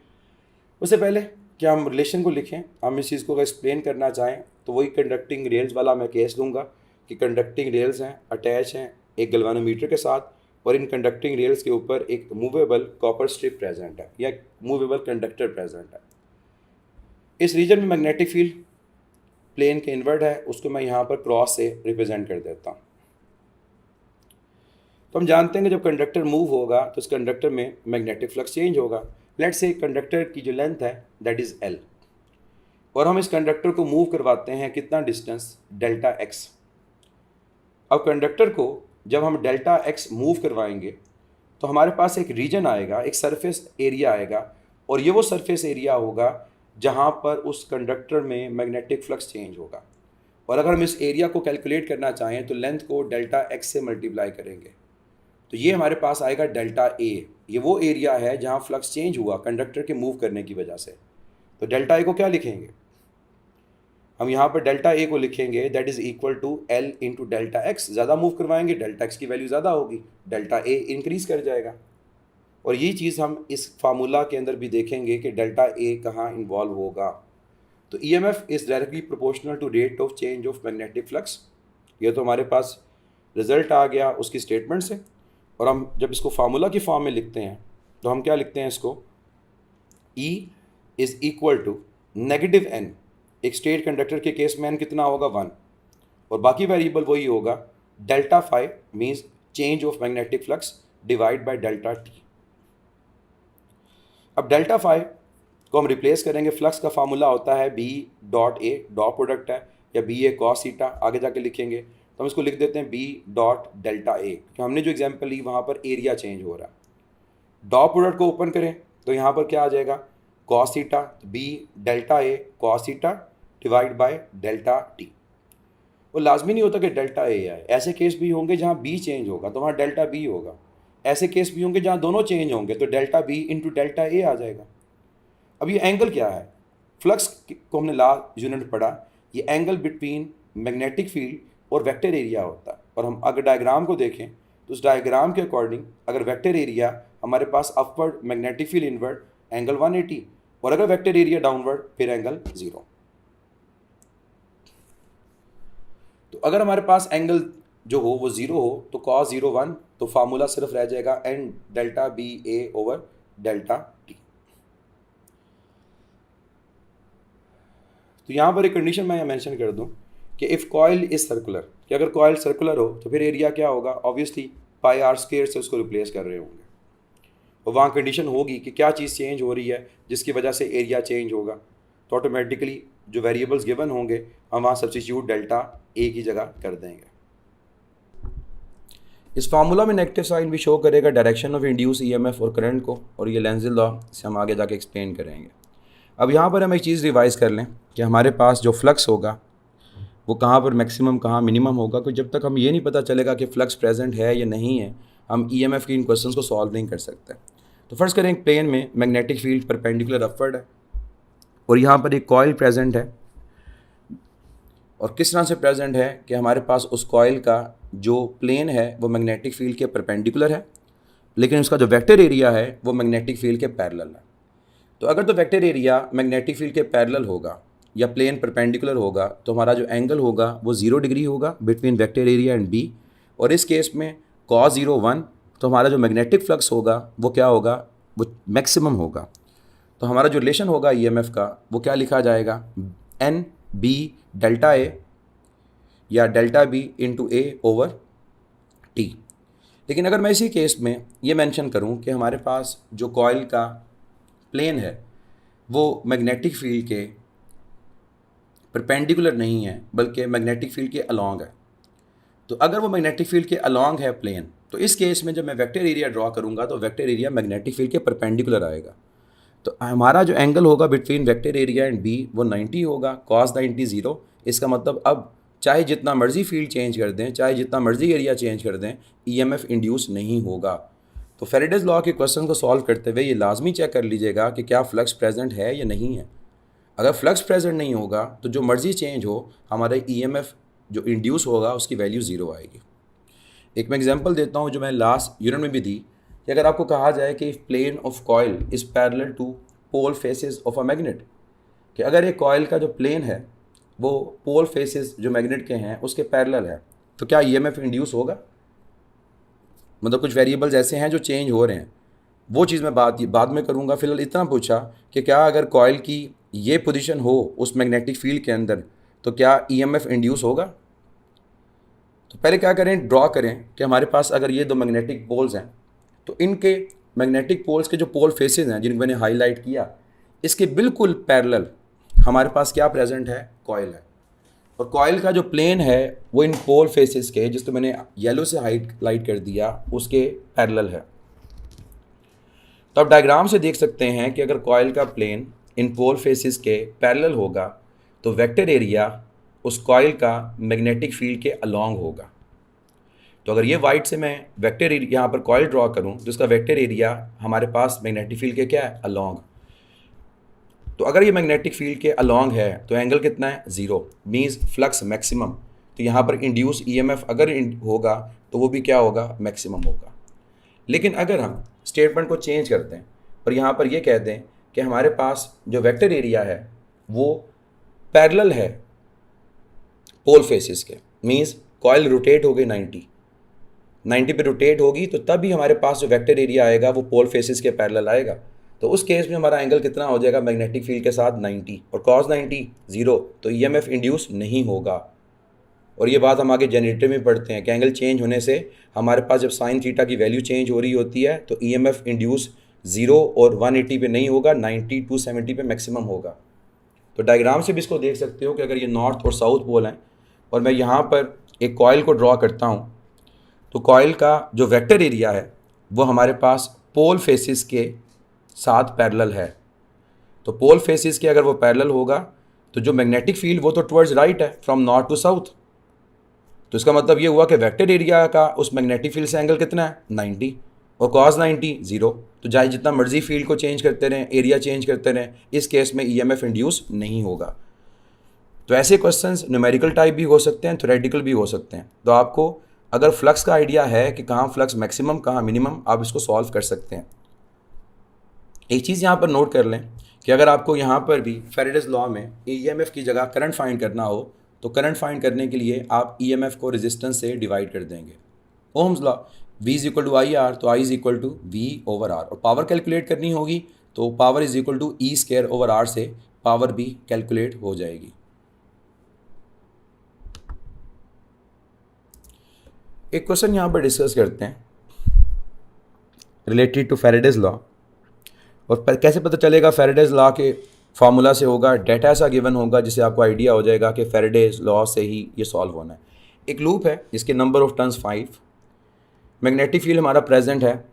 [SPEAKER 1] उससे पहले क्या हम रिलेशन को लिखें, हम इस चीज़ को अगर एक्सप्लेन करना चाहें तो वही कंडक्टिंग रेल्स वाला मैं केस लूँगा कि कंडक्टिंग रेल्स हैं, अटैच हैं एक गैल्वेनोमीटर के साथ, और इन कंडक्टिंग रेल्स के ऊपर एक मूवेबल कॉपर स्ट्रिप प्रेजेंट है या मूवेबल कंडक्टर प्रेजेंट है। इस रीजन में मैग्नेटिक फील्ड प्लेन के इनवर्ट है, उसको मैं यहाँ पर क्रॉस से रिप्रेजेंट कर देता हूँ। तो हम जानते हैं कि जब कंडक्टर मूव होगा तो इस कंडक्टर में मैग्नेटिक फ्लक्स चेंज होगा। लेट्स से कंडक्टर की जो लेंथ है दैट इज़ L, और हम इस कंडक्टर को मूव करवाते हैं कितना डिस्टेंस Δx। अब कंडक्टर को जब हम Δx मूव करवाएंगे तो हमारे पास एक रीजन आएगा, एक सरफेस एरिया आएगा, और ये वो सरफेस एरिया होगा जहाँ पर उस कंडक्टर में मैग्नेटिक फ्लक्स चेंज होगा। और अगर हम इस एरिया को कैलकुलेट करना चाहें तो लेंथ को Δx से मल्टीप्लाई करेंगे, तो ये हमारे पास आएगा ΔA। ये वो एरिया है जहाँ फ्लक्स चेंज हुआ कंडक्टर के मूव करने की वजह से। तो ΔA को क्या लिखेंगे हम यहाँ पर ΔA को लिखेंगे that is equal to L × Δx। ज़्यादा मूव करवाएंगे Δx की वैल्यू ज़्यादा होगी, ΔA इंक्रीज़ कर जाएगा। और ये चीज़ हम इस फार्मूला के अंदर भी देखेंगे कि ΔA कहाँ इन्वॉल्व होगा। तो EMF is directly proportional to rate of change of magnetic flux. ये तो हमारे पास रिजल्ट आ गया उसकी स्टेटमेंट से। और हम जब इसको फार्मूला की फॉर्म में लिखते हैं तो हम क्या लिखते हैं इसको, E is equal to -N। एक स्ट्रेट कंडक्टर के केस में N कितना होगा 1, और बाकी वेरिएबल वही होगा, delta phi means change of magnetic flux divide by delta T. अब डेल्टा फाई को हम रिप्लेस करेंगे, फ्लक्स का फार्मूला होता है B dot A, dot product है, या बी ए कॉस थीटा आगे जाके लिखेंगे, तो हम इसको लिख देते हैं बी डॉट डेल्टा ए, क्योंकि हमने जो एग्जांपल ली वहाँ पर एरिया चेंज हो रहा है। डॉट प्रोडक्ट को ओपन करें तो यहाँ पर क्या आ जाएगा, cos theta, B delta A cos theta divide by delta T. वो लाजमी नहीं होता कि डेल्टा ए आए, ऐसे केस भी होंगे जहाँ बी चेंज होगा तो वहाँ डेल्टा बी होगा, ऐसे केस भी होंगे जहाँ दोनों चेंज होंगे तो delta B into delta A आ जाएगा। अब ये एंगल क्या है, फ्लक्स को हमने लास्ट यूनिट पढ़ा, ये एंगल बिटवीन मैग्नेटिक फील्ड और वेक्टर एरिया होता है। और हम अगर डायग्राम को देखें तो उस डायग्राम के अकॉर्डिंग अगर वेक्टर एरिया हमारे पास upward, magnetic field inward, angle 180, और अगर वेक्टर एरिया डाउनवर्ड फिर एंगल 0। तो अगर हमारे पास एंगल जो हो वो 0 हो तो cos 0 1, तो फार्मूला सिर्फ रह जाएगा n डेल्टा बी ए ओवर डेल्टा टी। तो यहाँ पर एक कंडीशन मैं मेंशन कर दूँ कि इफ़ कॉइल इज सर्कुलर, कि अगर कॉइल सर्कुलर हो तो फिर एरिया क्या होगा, ऑब्वियसली पाई आर स्क्वायर से उसको रिप्लेस कर रहे होंगे, और वहाँ कंडीशन होगी कि क्या चीज़ चेंज हो रही है जिसकी वजह से एरिया चेंज होगा, तो ऑटोमेटिकली जो वेरिएबल्स गिवन होंगे हम वहाँ सब्स्टिट्यूट डेल्टा ए की जगह कर देंगे। इस फार्मूला में नेगेटिव साइन भी शो करेगा डायरेक्शन ऑफ इंड्यूस ईएमएफ और करंट को, और ये लेंज़ेल लॉ से हम आगे जाके एक्सप्लेन करेंगे। अब यहाँ पर हम एक चीज़ रिवाइज़ कर लें कि हमारे पास जो फ्लक्स होगा वो कहाँ पर मैक्सिमम कहाँ मिनिमम होगा, क्योंकि जब तक हम ये नहीं पता चलेगा कि फ्लक्स प्रेजेंट है या नहीं है हम ईएमएफ की इन क्वेश्चंस को सॉल्व नहीं कर सकते। तो फर्स्ट करें, एक प्लेन में मैग्नेटिक फील्ड परपेंडिकुलर अपवर्ड है और यहाँ पर एक कॉइल प्रेजेंट है, और किस तरह से प्रेजेंट है कि हमारे पास उस कॉइल का जो प्लेन है वो मैग्नेटिक फील्ड के परपेंडिकुलर है, लेकिन उसका जो वेक्टर एरिया है वो मैग्नेटिक फील्ड के पैरेलल है। तो अगर तो वेक्टर एरिया मैग्नेटिक फील्ड के पैरेलल होगा या प्लेन परपेंडिकुलर होगा तो हमारा जो एंगल होगा वो 0 डिग्री होगा between vector area and B, और इस केस में cos 0 1, तो हमारा जो मैग्नेटिक फ्लक्स होगा वो क्या होगा, वो मैक्सिमम होगा। तो हमारा जो रिलेशन होगा ईएमएफ का वो क्या लिखा जाएगा, एन बी डेल्टा ए या डेल्टा बी इंटू ए ओवर टी। लेकिन अगर मैं इसी केस में ये मेंशन करूं कि हमारे पास जो कॉइल का प्लेन है वो मैग्नेटिक फील्ड के परपेंडिकुलर नहीं है बल्कि मैग्नेटिक फील्ड के अलॉन्ग है, तो अगर वो मैग्नेटिक फील्ड के अलॉन्ग है प्लेन, तो इस केस में जब मैं वेक्टर एरिया ड्रॉ करूंगा तो वेक्टर एरिया मैग्नेटिक फील्ड के परपेंडिकुलर आएगा। तो हमारा जो एंगल होगा between vector area and B वो 90 होगा, cos 90 0। इसका मतलब अब चाहे जितना मर्जी फील्ड चेंज कर दें, चाहे जितना मर्जी एरिया चेंज कर दें, ईएमएफ इंड्यूस नहीं होगा। तो फेरेडेज लॉ के क्वेश्चन को सॉल्व करते हुए ये लाजमी चेक कर लीजिएगा कि क्या फ्लक्स प्रेजेंट है या नहीं है। अगर फ्लक्स प्रेजेंट नहीं होगा तो जो मर्जी चेंज हो हमारा ईएमएफ जो इंड्यूस होगा उसकी वैल्यू 0 आएगी। एक मैं एग्जांपल देता हूँ जो मैं लास्ट यूनिट में भी दी, कि अगर आपको कहा जाए कि plane of coil is parallel to pole faces of a magnet, कि अगर एक कॉइल का जो प्लेन है वो पोल फेसेस जो मैग्नेट के हैं उसके पैरेलल है, तो क्या ईएमएफ इंड्यूस होगा। मतलब कुछ वेरिएबल्स ऐसे हैं जो चेंज हो रहे हैं, वो चीज़ मैं बाद में करूँगा। फिलहाल इतना पूछा कि क्या अगर कॉइल की ये पोजीशन हो उस मैग्नेटिक फील्ड के अंदर तो क्या ईएमएफ इंड्यूस होगा। तो पहले क्या करें, ड्रॉ करें कि हमारे पास अगर ये दो मैग्नेटिक पोल्स हैं तो इनके मैग्नेटिक पोल्स के जो पोल फेसेस हैं जिनको मैंने हाईलाइट किया, इसके बिल्कुल पैरेलल हमारे पास क्या प्रेजेंट है, कॉइल है। और कॉइल का जो प्लेन है वो इन पोल फेसेस के, जिसको मैंने येलो से हाईलाइट कर दिया, उसके पैरेलल है। तो आप डायग्राम से देख सकते हैं कि अगर कॉइल का प्लेन इन पोल फेसेस के पैरेलल होगा तो वेक्टर एरिया उस कॉइल का मैग्नेटिक फील्ड के अलॉन्ग होगा। तो अगर ये वाइट से मैं वेक्टर यहाँ पर कॉइल ड्रॉ करूँ तो इसका वेक्टर एरिया हमारे पास मैग्नेटिक फील्ड के क्या है, अलॉन्ग। तो अगर ये मैग्नेटिक फील्ड के अलॉन्ग है तो एंगल कितना है, 0, मीन्स फ्लक्स मैक्सिमम। तो यहाँ पर इंड्यूस ईएमएफ अगर होगा तो वो भी क्या होगा, मैक्सिमम होगा। लेकिन अगर हम स्टेटमेंट को चेंज करते हैं और यहाँ पर ये कह दें कि हमारे पास जो वेक्टर एरिया है वो पैरेलल है पोल फेसेस के, मीन्स कॉइल रोटेट हो गई 90 पे रोटेट होगी, तो तब भी हमारे पास जो वेक्टर एरिया आएगा वो पोल फेसेस के पैरेलल आएगा। तो उस केस में हमारा एंगल कितना हो जाएगा, मैग्नेटिक फील्ड के साथ 90, और cos 90 0, तो ईएमएफ इंड्यूस नहीं होगा। और ये बात हम आगे जनरेटर में पढ़ते हैं कि एंगल चेंज होने से हमारे पास जब साइन थीटा की वैल्यू चेंज हो रही होती है तो ईएमएफ इंड्यूस 0 और 180 पे नहीं होगा, 90 टू 70 पे मैक्सिमम होगा। तो डायग्राम से भी इसको देख सकते हो कि अगर ये नॉर्थ और साउथ पोल हैं और मैं यहाँ पर एक कॉइल को ड्रॉ करता हूँ, तो कॉइल का जो वेक्टर एरिया है वो हमारे पास पोल फेसिस के साथ पैरेलल है। तो पोल फेसिस के अगर वो पैरेलल होगा तो जो मैग्नेटिक फील्ड वो तो टुवर्ड्स राइट है, फ्रॉम नॉर्थ टू साउथ। तो इसका मतलब ये हुआ कि वेक्टर एरिया का उस मैग्नेटिक फील्ड से एंगल कितना है, 90, और कॉस 90 0। तो चाहे जितना मर्जी फील्ड को चेंज करते रहें, एरिया चेंज करते रहें, इस केस में ईएमएफ इंड्यूस नहीं होगा। तो ऐसे क्वेश्चंस न्यूमेरिकल टाइप भी हो सकते हैं, थ्योरेटिकल भी हो सकते हैं। तो आपको अगर फ्लक्स का आइडिया है कि कहाँ फ्लक्स मैक्सिमम कहाँ मिनिमम, आप इसको सॉल्व कर सकते हैं। एक चीज़ यहाँ पर नोट कर लें कि अगर आपको यहाँ पर भी फैराडेज लॉ में ईएमएफ की जगह करंट फाइंड करना हो तो करंट फाइंड करने के लिए आप ईएमएफ को रेजिस्टेंस से डिवाइड कर देंगे। Ohm's law V is equal to I R, तो I is equal to V over R. और पावर कैलकुलेट करनी होगी तो power is equal to E square over R से पावर भी कैलकुलेट हो जाएगी। एक क्वेश्चन यहाँ पर डिस्कस करते हैं रिलेटेड टू फैराडेज लॉ। और कैसे पता चलेगा फैराडेज लॉ के फार्मूला से होगा, डेटा ऐसा गिवन होगा जिससे आपको आइडिया हो जाएगा कि फैराडेज लॉ से ही ये सॉल्व होना है। एक लूप है जिसके number of turns 5, magnetic field हमारा प्रेजेंट है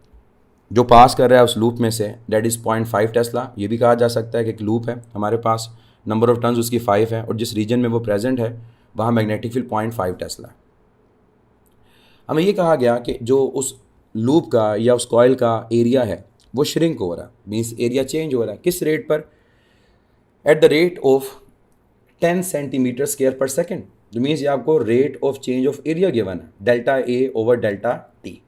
[SPEAKER 1] जो पास कर रहा है उस लूप में से, दैट इज़ 0.5 टेस्ला। ये भी कहा जा सकता है कि एक लूप है हमारे पास, नंबर ऑफ टर्न्स उसकी 5 है और जिस रीजन में वो प्रेजेंट है वहाँ मैग्नेटिक फील्ड 0.5 टेस्ला। हमें ये कहा गया कि जो उस लूप का या उस कॉइल का एरिया है वो श्रिंक हो रहा है, मीन्स एरिया चेंज हो रहा है। किस रेट पर? At the rate of 10 centimetre square पर सेकेंड। जो मीन्स ये आपको rate of change of area given है, delta A over delta T.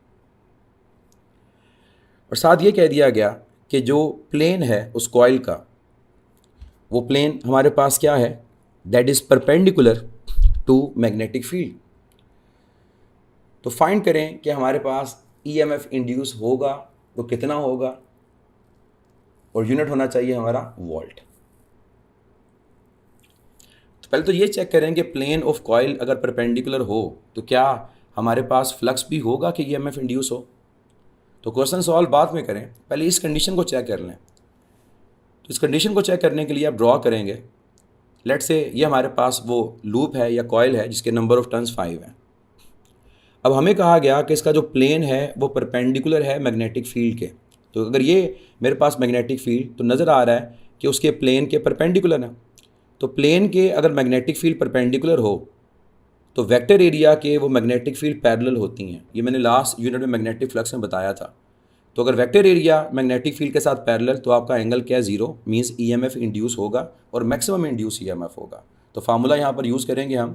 [SPEAKER 1] और साथ ये कह दिया गया कि जो प्लेन है उस कॉइल का, वो प्लेन हमारे पास क्या है, that is perpendicular to magnetic field. तो फाइंड करें कि हमारे पास ईएमएफ इंड्यूस होगा तो कितना होगा, और यूनिट होना चाहिए हमारा वोल्ट। तो पहले तो ये चेक करें कि प्लेन ऑफ कॉइल अगर परपेंडिकुलर हो तो क्या हमारे पास फ्लक्स भी होगा कि ईएमएफ इंड्यूस हो। तो क्वेश्चन सॉल्व बाद में करें, पहले इस कंडीशन को चेक कर लें। तो इस कंडीशन को चेक करने के लिए आप ड्रॉ करेंगे, लेट से ये हमारे पास वो लूप है या कॉइल है जिसके नंबर ऑफ टर्न्स 5 है। अब हमें कहा गया कि इसका जो प्लेन है वो परपेंडिकुलर है मैग्नेटिक फील्ड के। तो अगर ये मेरे पास मैग्नेटिक फील्ड तो नज़र आ रहा है कि उसके प्लेन के परपेंडिकुलर है। तो प्लेन के अगर मैग्नेटिक फील्ड परपेंडिकुलर हो तो वेक्टर एरिया के वो मैग्नेटिक फील्ड पैरेलल होती हैं। ये मैंने लास्ट यूनिट में मैग्नेटिक फ्लक्स में बताया था। तो अगर वेक्टर एरिया मैग्नेटिक फील्ड के साथ पैरेलल तो आपका एंगल क्या है, 0, मीन्स ईएमएफ इंड्यूस होगा और मैक्सिमम इंड्यूस ईएमएफ होगा। तो फार्मूला यहाँ पर यूज़ करेंगे हम,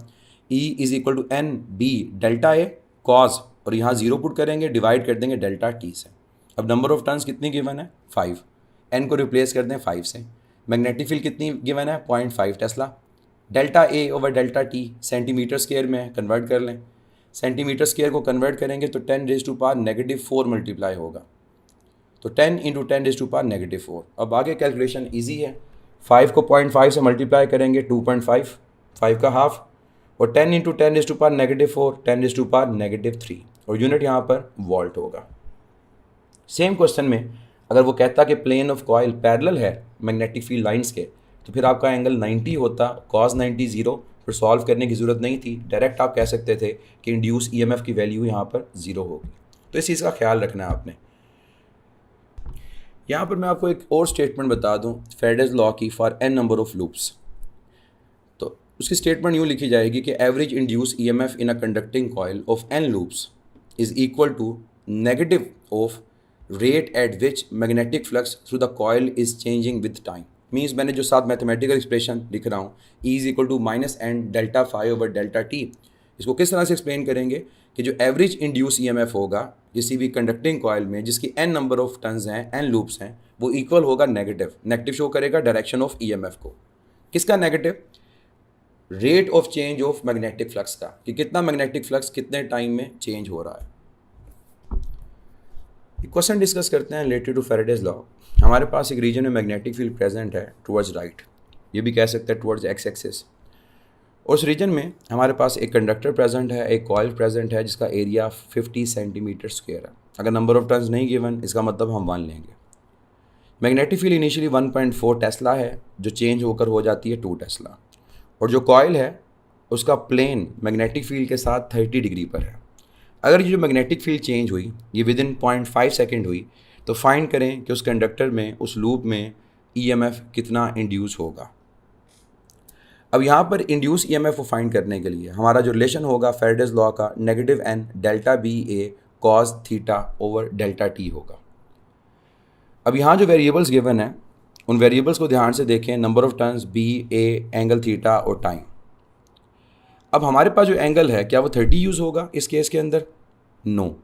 [SPEAKER 1] E is equal to N B delta A cos, और यहाँ 0 पुट करेंगे, डिवाइड कर देंगे डेल्टा टी से। अब नंबर ऑफ टर्न्स कितनी गिवन है, 5, एन को रिप्लेस कर दें 5 से। मैग्नेटिक फील्ड कितनी गिवन है, 0.5 tesla. Delta A over delta T centimetre square में कन्वर्ट कर लें। सेंटीमीटर स्क्वायर को कन्वर्ट करेंगे तो 10⁻⁻⁴ मल्टीप्लाई होगा। तो 10 × 10⁻⁻⁴। अब आगे कैलकुलेशन ईजी है, 5 को 0.5 से मल्टीप्लाई करेंगे 2.5, 5 का हाफ, और 10 × 10⁻⁻⁴ 10⁻⁻3, और यूनिट यहाँ पर वोल्ट होगा। सेम क्वेश्चन में अगर वो कहता कि प्लेन ऑफ कॉइल पैरेलल है मैग्नेटिक फील्ड लाइंस के, तो फिर आपका एंगल 90 होता, cos 90 0, फिर सॉल्व करने की ज़रूरत नहीं थी, डायरेक्ट आप कह सकते थे कि इंड्यूस ईएमएफ की वैल्यू यहाँ पर 0 होगी। तो इस चीज़ का ख्याल रखना है आपने। यहाँ पर मैं आपको एक और स्टेटमेंट बता दूँ फैराडेज लॉ की for n number of loops. तो उसकी स्टेटमेंट यूँ लिखी जाएगी कि average induce EMF in a conducting coil of n loops is equal to negative of rate at which magnetic flux through the coil is changing with time. Means मैंने जो साथ mathematical expression लिख रहा हूँ, E is equal to -n delta phi over delta T, इसको किस तरह से एक्सप्लेन करेंगे कि जो एवरेज इंड्यूस ईएमएफ होगा किसी भी कंडक्टिंग कॉइल में जिसकी n नंबर ऑफ टर्न्स हैं, n लूप्स हैं, वो इक्वल होगा नेगेटिव शो करेगा डायरेक्शन ऑफ ईएमएफ को। किसका negative? Rate of change of magnetic flux का, कि कितना मैग्नेटिक फ्लक्स कितने टाइम में चेंज हो रहा है। क्वेश्चन डिस्कस करते हैं रिलेटेड टू फैराडेज लॉ। हमारे पास एक रीजन में मैग्नेटिक फील्ड प्रेजेंट है टुवर्ड्स राइट, ये भी कह सकते हैं टुवर्ड्स एक्स एक्सिस, उस रीजन में हमारे पास एक कंडक्टर प्रेजेंट है, एक कॉइल प्रेजेंट है जिसका एरिया 50 सेंटीमीटर स्क्वायर है। अगर नंबर ऑफ टर्न्स नहीं गिवन, इसका मतलब हम 1 लेंगे। मैग्नेटिक फील्ड इनिशियली 1.4 टेस्ला है, जो चेंज होकर हो जाती है 2 टेस्ला। और जो कॉइल है उसका प्लेन मैग्नेटिक फील्ड के साथ 30 डिग्री पर है। अगर ये जो मैग्नेटिक फील्ड चेंज हुई ये विदिन 0.5 सेकेंड हुई, तो फाइंड करें कि उस कंडक्टर में, उस लूप में ईएमएफ कितना इंड्यूस होगा। अब यहाँ पर इंड्यूस ईएमएफ को फाइंड करने के लिए हमारा जो रिलेशन होगा फैराडेज लॉ का, -n delta B A cos theta over delta T होगा। अब यहाँ जो वेरिएबल्स गिवन है उन वेरिएबल्स को ध्यान से देखें, number of turns, B, A, angle theta और टाइम। अब हमारे पास जो एंगल है क्या वो 30 यूज़ होगा इस केस के अंदर? नो।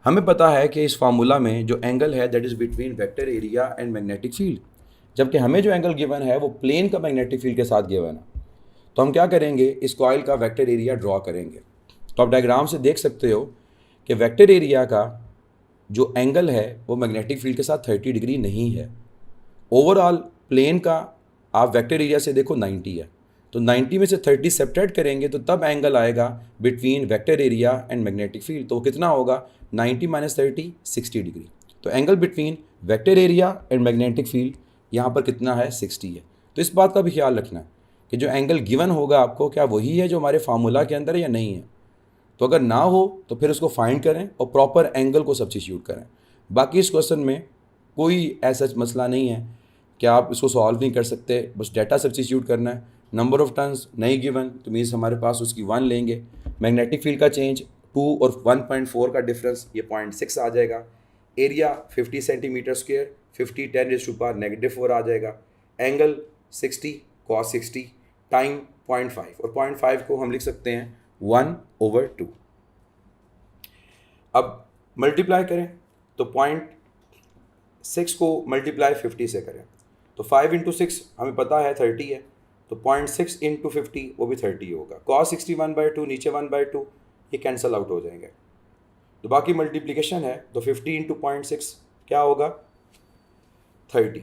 [SPEAKER 1] हमें पता है कि इस फार्मूला में जो एंगल है that is between vector area and magnetic field, जबकि हमें जो एंगल गिवन है वो प्लेन का मैग्नेटिक फील्ड के साथ गिवन है। तो हम क्या करेंगे, इस कॉइल का वेक्टर एरिया ड्रॉ करेंगे। तो आप डायग्राम से देख सकते हो कि वेक्टर एरिया का जो एंगल है वो मैग्नेटिक फील्ड के साथ 30 डिग्री नहीं है। ओवरऑल प्लेन का आप वेक्टर एरिया से देखो 90 है, तो 90 में से 30 सब्ट्रैक्ट करेंगे तो तब एंगल आएगा between vector area and magnetic field. तो कितना होगा? 90 - 30 60 डिग्री। तो angle between vector area and magnetic field यहाँ पर कितना है? 60 है। तो इस बात का भी ख्याल रखना है कि जो एंगल गिवन होगा आपको क्या वही है जो हमारे फार्मूला के अंदर है या नहीं है। तो अगर ना हो तो फिर उसको फाइंड करें और प्रॉपर एंगल को सब्स्टिट्यूट करें। बाकी इस क्वेश्चन में कोई ऐसा मसला नहीं है कि आप इसको सॉल्व नहीं कर सकते, बस डाटा सब्स्टिट्यूट करना है। नंबर ऑफ टर्न्स नहीं गिवन तो मीन्स हमारे पास उसकी 1 लेंगे। मैग्नेटिक फील्ड का चेंज 2 और 1.4 का डिफरेंस ये 0.6 आ जाएगा। एरिया 50 सेंटीमीटर स्क्वायर, 50 10⁻⁻4 आ जाएगा। एंगल 60 cos 60, टाइम 0.5 और 0.5 को हम लिख सकते हैं 1/2। अब मल्टीप्लाई करें तो 0.6 को मल्टीप्लाई 50 से करें तो 5 × 6 हमें पता है 30 है, तो 0.6 × 50 वो भी 30 होगा। cos 60 1/2, नीचे 1/2 ये कैंसिल आउट हो जाएंगे। तो बाकी मल्टीप्लिकेशन है तो 50 × 0.6 क्या होगा? 30।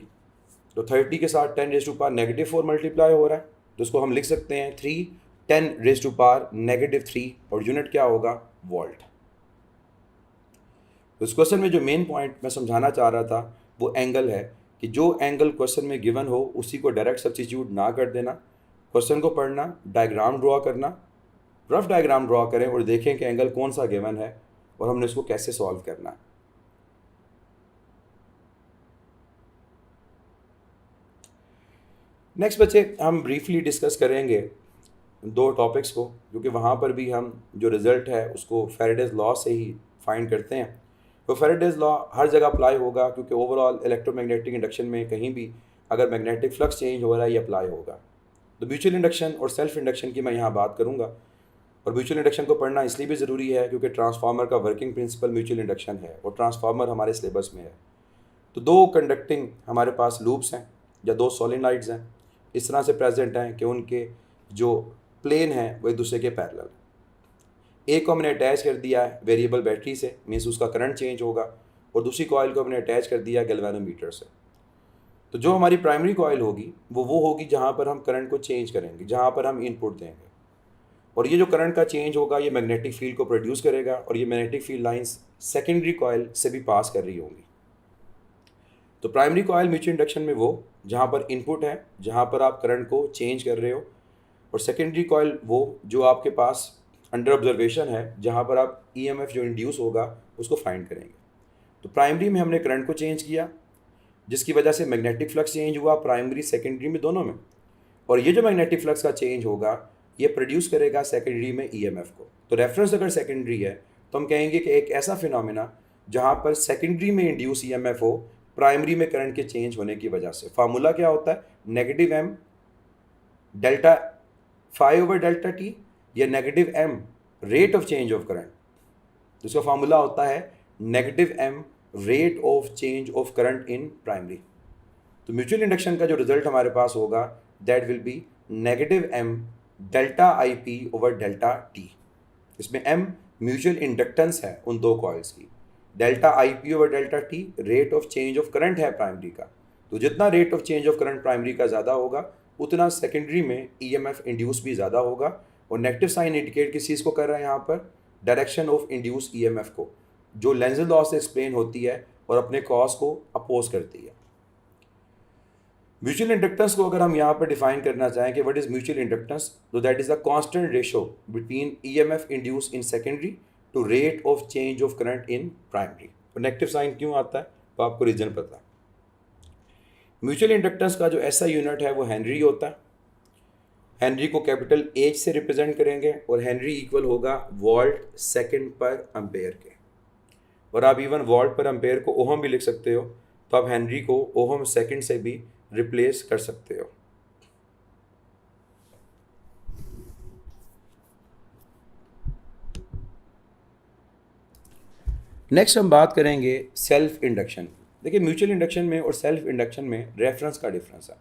[SPEAKER 1] तो 30 के साथ 10⁻⁻4 मल्टीप्लाई हो रहा है, तो उसको हम लिख सकते हैं 3 10⁻⁻3 और यूनिट क्या होगा? वोल्ट। तो इस क्वेश्चन में जो मेन पॉइंट मैं समझाना चाह रहा था वो एंगल है कि जो एंगल क्वेश्चन में गिवन हो उसी को डायरेक्ट सब्स्टिट्यूट ना कर देना। क्वेश्चन को पढ़ना, डायग्राम ड्रॉ करना, रफ डायग्राम ड्रॉ करें और देखें कि एंगल कौन सा गिवन है और हमने उसको कैसे सॉल्व करना है। नेक्स्ट बच्चे हम ब्रीफली डिस्कस करेंगे 2 टॉपिक्स को, क्योंकि वहाँ पर भी हम जो रिज़ल्ट है उसको फैराडेज लॉ से ही फाइंड करते हैं। तो फैराडेज लॉ हर जगह अप्लाई होगा क्योंकि ओवरऑल इलेक्ट्रोमैग्नेटिक इंडक्शन में कहीं भी अगर मैग्नेटिक फ्लक्स चेंज हो रहा है ये अप्लाई होगा। तो म्यूचुअल इंडक्शन और सेल्फ इंडक्शन की मैं यहाँ बात करूँगा। और म्यूचुअल इंडक्शन को पढ़ना इसलिए भी ज़रूरी है क्योंकि ट्रांसफार्मर का वर्किंग प्रिंसिपल म्यूचुअल इंडक्शन है और ट्रांसफार्मर हमारे सिलेबस में है। तो 2 कंडक्टिंग हमारे पास लूप्स हैं या 2 सोलेनॉइड्स हैं, इस तरह से प्रेजेंट हैं कि उनके जो प्लेन हैं वो एक दूसरे के पैरेलल। एक को हमने अटैच कर दिया है वेरिएबल बैटरी से, मीन्स उसका करंट चेंज होगा, और दूसरी कॉइल को हमने अटैच कर दिया गैल्वेनोमीटर से। तो जो हमारी प्राइमरी कॉइल होगी वो होगी जहाँ पर हम करंट को चेंज करेंगे, जहाँ पर हम इनपुट देंगे, और ये जो करंट का चेंज होगा ये मैग्नेटिक फील्ड को प्रोड्यूस करेगा और ये magnetic field lines secondary coil से भी पास कर रही होंगी। तो प्राइमरी कॉइल म्यूचुअल इंडक्शन में वो जहाँ पर इनपुट है, जहाँ पर आप करंट को चेंज कर रहे हो, और सेकेंडरी कॉइल वो जो आपके पास अंडर ऑब्जर्वेशन है, जहाँ पर आप ईएमएफ जो इंड्यूस होगा उसको फाइंड करेंगे। तो प्राइमरी में हमने करंट को चेंज किया जिसकी वजह से मैग्नेटिक फ्लक्स चेंज हुआ प्राइमरी सेकेंडरी में दोनों में, और ये जो मैग्नेटिक फ्लक्स का चेंज होगा ये प्रोड्यूस करेगा सेकेंडरी में ईएमएफ को। तो रेफरेंस अगर सेकेंडरी है तो हम कहेंगे कि एक ऐसा फिनोमिना जहाँ पर सेकेंडरी में इंड्यूस ईएमएफ हो प्राइमरी में करंट के चेंज होने की वजह से। फार्मूला क्या होता है? -m डेल्टा φ/ΔT या -m rate of change of current. तो इसका फार्मूला होता है -m rate of change of current in primary. तो म्यूचुअल इंडक्शन का जो रिजल्ट हमारे पास होगा that will be -m ΔIP/ΔT। इसमें m म्यूचुअल इंडक्टेंस है उन 2 कॉइल्स की, ΔIP/ΔT rate of change of current है प्राइमरी का। तो जितना rate of change of current primary का ज़्यादा होगा उतना सेकेंडरी में ईएमएफ इंड्यूस भी ज़्यादा होगा। और नेगेटिव साइन इंडिकेट किस चीज़ को कर रहा है यहाँ पर, डायरेक्शन ऑफ इंड्यूस ईएमएफ को, जो लेंज़ल लॉ से एक्सप्लेन होती है और अपने कॉज को अपोज करती है। म्यूचुअल इंडक्टेंस को अगर हम यहाँ पर डिफाइन करना चाहें कि व्हाट इज म्यूचुअल इंडक्टेंस, तो that is the constant ratio between EMF induce in secondary to rate of change of current in primary. और नेगेटिव साइन क्यों आता है तो आपको रीजन पता है। म्यूचुअल इंडक्टेंस का जो ऐसा यूनिट है वो हेनरी होता है। हेनरी को कैपिटल एच से रिप्रेजेंट करेंगे और हेनरी इक्वल होगा वोल्ट सेकंड पर एम्पेयर के। और आप इवन वोल्ट पर एम्पेयर को ओहम भी लिख सकते हो, तो आप हेनरी को ओहम सेकंड से भी रिप्लेस कर सकते हो। नेक्स्ट हम बात करेंगे सेल्फ इंडक्शन। देखिए म्यूचुअल इंडक्शन में और सेल्फ इंडक्शन में रेफरेंस का डिफरेंस है।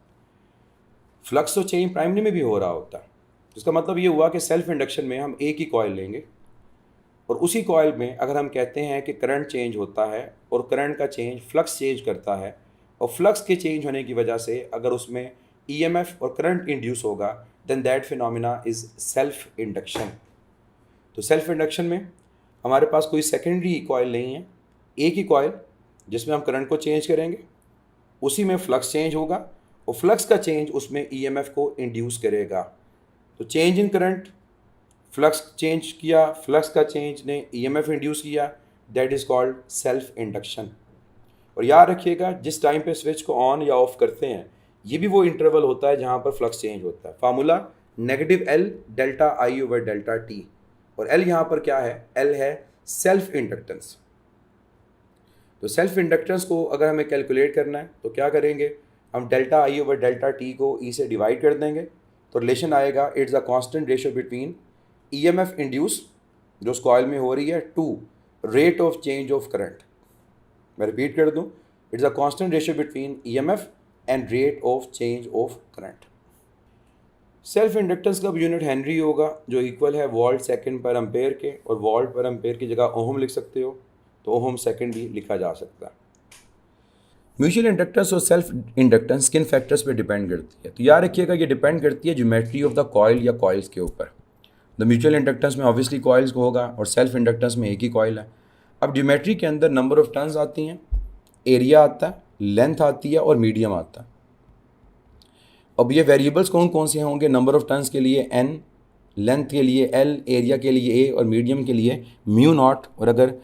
[SPEAKER 1] फ्लक्स तो चेंज प्राइमरी में भी हो रहा होता है, इसका मतलब ये हुआ कि सेल्फ इंडक्शन में हम एक ही कॉइल लेंगे और उसी कॉइल में अगर हम कहते हैं कि करंट चेंज होता है और करंट का चेंज फ्लक्स चेंज करता है, और फ्लक्स के चेंज होने की वजह से अगर उसमें ईएमएफ और करंट इंड्यूस होगा, then that phenomena is self induction. तो सेल्फ इंडक्शन में हमारे पास कोई सेकेंडरी कॉइल नहीं है, एक ही कॉइल जिसमें हम करंट को चेंज करेंगे, उसी में फ्लक्स चेंज होगा और फ्लक्स का चेंज उसमें ईएमएफ को इंड्यूस करेगा। तो change in current, flux change किया, फ्लक्स का चेंज ने ईएमएफ इंड्यूस किया, that is called self induction. और याद रखिएगा जिस टाइम पे स्विच को ऑन या ऑफ करते हैं, ये भी वो इंटरवल होता है जहाँ पर फ्लक्स चेंज होता है। Formula negative L delta I over delta T, और एल यहाँ पर क्या है, एल है सेल्फ इंडक्टेंस। तो सेल्फ इंडक्टेंस को अगर हमें कैलकुलेट करना है तो क्या करेंगे, हम delta I over delta T को ई से डिवाइड कर देंगे, तो रिलेशन आएगा it's a constant ratio between EMF induce जो उस कॉइल में हो रही है to rate of change of current. मैं रिपीट कर दूं, it's a constant ratio between EMF and rate of change of current. Self inductance का यूनिट हेनरी होगा जो इक्वल है वोल्ट सेकंड पर एम्पेयर के, और वोल्ट पर एम्पेयर की जगह ओहम लिख सकते हो तो ओहम सेकंड भी लिखा जा सकता है। म्यूचुअल इंडक्टेंस और सेल्फ इंडक्टेंस किन फैक्टर्स पे डिपेंड करती है, तो याद रखिएगा ये डिपेंड करती है ज्योमेट्री ऑफ द कॉइल या कॉइल्स के ऊपर। द म्यूचुअल इंडक्टेंस में ऑब्वियसली कॉइल्स को होगा और सेल्फ इंडक्टेंस में एक ही कॉइल है। अब ज्योमेट्री के अंदर नंबर ऑफ टर्न्स आती हैं, एरिया आता है, लेंथ आती है और मीडियम आता है। अब ये वेरिएबल्स कौन कौन से होंगे, नंबर ऑफ टर्न्स के लिए n, लेंथ के लिए l, एरिया के लिए a और मीडियम के लिए म्यू नॉट, और अगर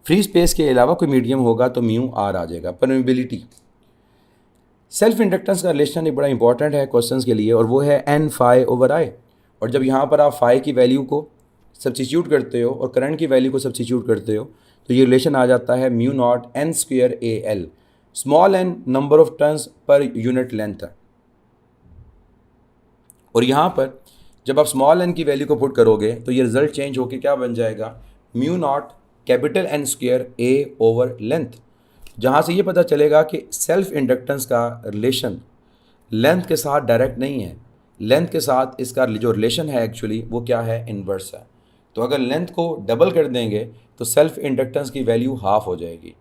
[SPEAKER 1] फ्री स्पेस के अलावा कोई मीडियम होगा तो म्यू आर आ जाएगा। परमेबिलिटी। सेल्फ इंडक्टेंस का रिलेशन एक बड़ा इंपॉर्टेंट है क्वेश्चंस के लिए, और वो है n फाई ओवर आई। और जब यहाँ पर आप फाई की वैल्यू को सब्स्टिट्यूट करते हो और करंट की वैल्यू को सब्स्टिट्यूट करते हो तो ये रिलेशन आ जाता है mu naught n square A L. Small n number of turns पर यूनिट लेंथ है, और यहाँ पर जब आप स्मॉल n की वैल्यू को पुट करोगे तो ये रिजल्ट चेंज होकर क्या बन जाएगा, mu naught capital N square A over length. जहाँ से ये पता चलेगा कि सेल्फ इंडक्टेंस का रिलेशन लेंथ के साथ डायरेक्ट नहीं है, लेंथ के साथ इसका जो रिलेशन है एक्चुअली वो क्या है, इन्वर्स है। तो अगर लेंथ को डबल कर देंगे तो सेल्फ इंडक्टेंस की वैल्यू हाफ हो जाएगी।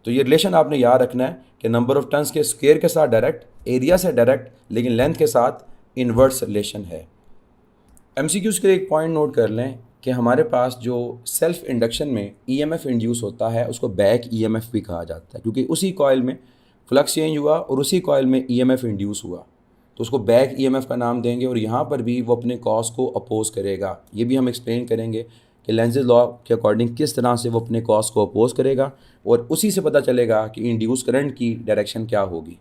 [SPEAKER 1] तो ये रिलेशन आपने याद रखना है कि नंबर ऑफ टर्न्स के स्क्वायर के साथ डायरेक्ट, एरिया से डायरेक्ट, लेकिन लेंथ के साथ इन्वर्स रिलेशन है। एमसीक्यूज़ के एक पॉइंट नोट कर लें कि हमारे पास जो सेल्फ इंडक्शन में ईएमएफ इंड्यूस होता है उसको बैक ईएमएफ भी कहा जाता है, क्योंकि उसी कॉइल में फ्लक्स चेंज हुआ और उसी कॉइल में ईएमएफ इंड्यूस हुआ, तो उसको बैक ईएमएफ का नाम देंगे। और यहाँ पर भी वो अपने कॉज को अपोज करेगा। ये भी हम एक्सप्लेन करेंगे कि लेंज़ेस लॉ के अकॉर्डिंग किस तरह से वो अपने कॉज को अपोज करेगा, और उसी से पता चलेगा कि इंड्यूस करंट की डायरेक्शन क्या होगी।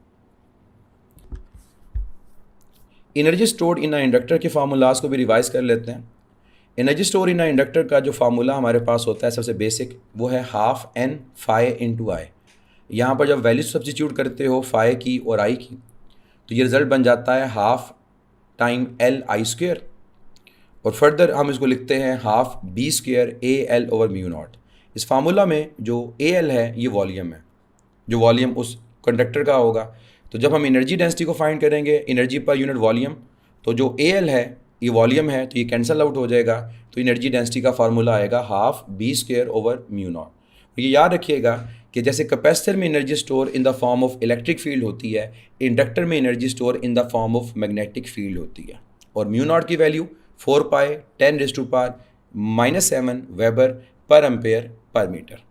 [SPEAKER 1] Energy stored in a inductor के फार्मूलाज को भी रिवाइज कर लेते हैं। एनर्जी स्टोर इन अ इंडक्टर का जो फार्मूला हमारे पास होता है सबसे बेसिक, वो है हाफ एन फाई इंटू आई। यहाँ पर जब वैल्यू सब्स्टिट्यूट करते हो फाई की और आई की तो ये रिज़ल्ट बन जाता है half time L I square, और फर्दर हम इसको लिखते हैं half B square A L over mu naught. इस फार्मूला में जो ए एल है ये वॉल्यूम है, जो वॉल्यूम उस कंडक्टर का होगा। तो जब हम एनर्जी डेंसिटी को फाइंड करेंगे, एनर्जी पर यूनिट वॉल्यूम, तो जो ए एल है ये वॉल्यूम है तो ये कैंसिल आउट हो जाएगा, तो एनर्जी डेंसिटी का फार्मूला आएगा half B square over mu naught. ये याद रखिएगा कि जैसे कैपेसिटर में energy store in the form of electric field होती है, इंडक्टर में energy store in the form of magnetic field होती है। और म्यू नॉट की value 4 pi 10⁻⁻⁻⁷ weber per ampere per metre.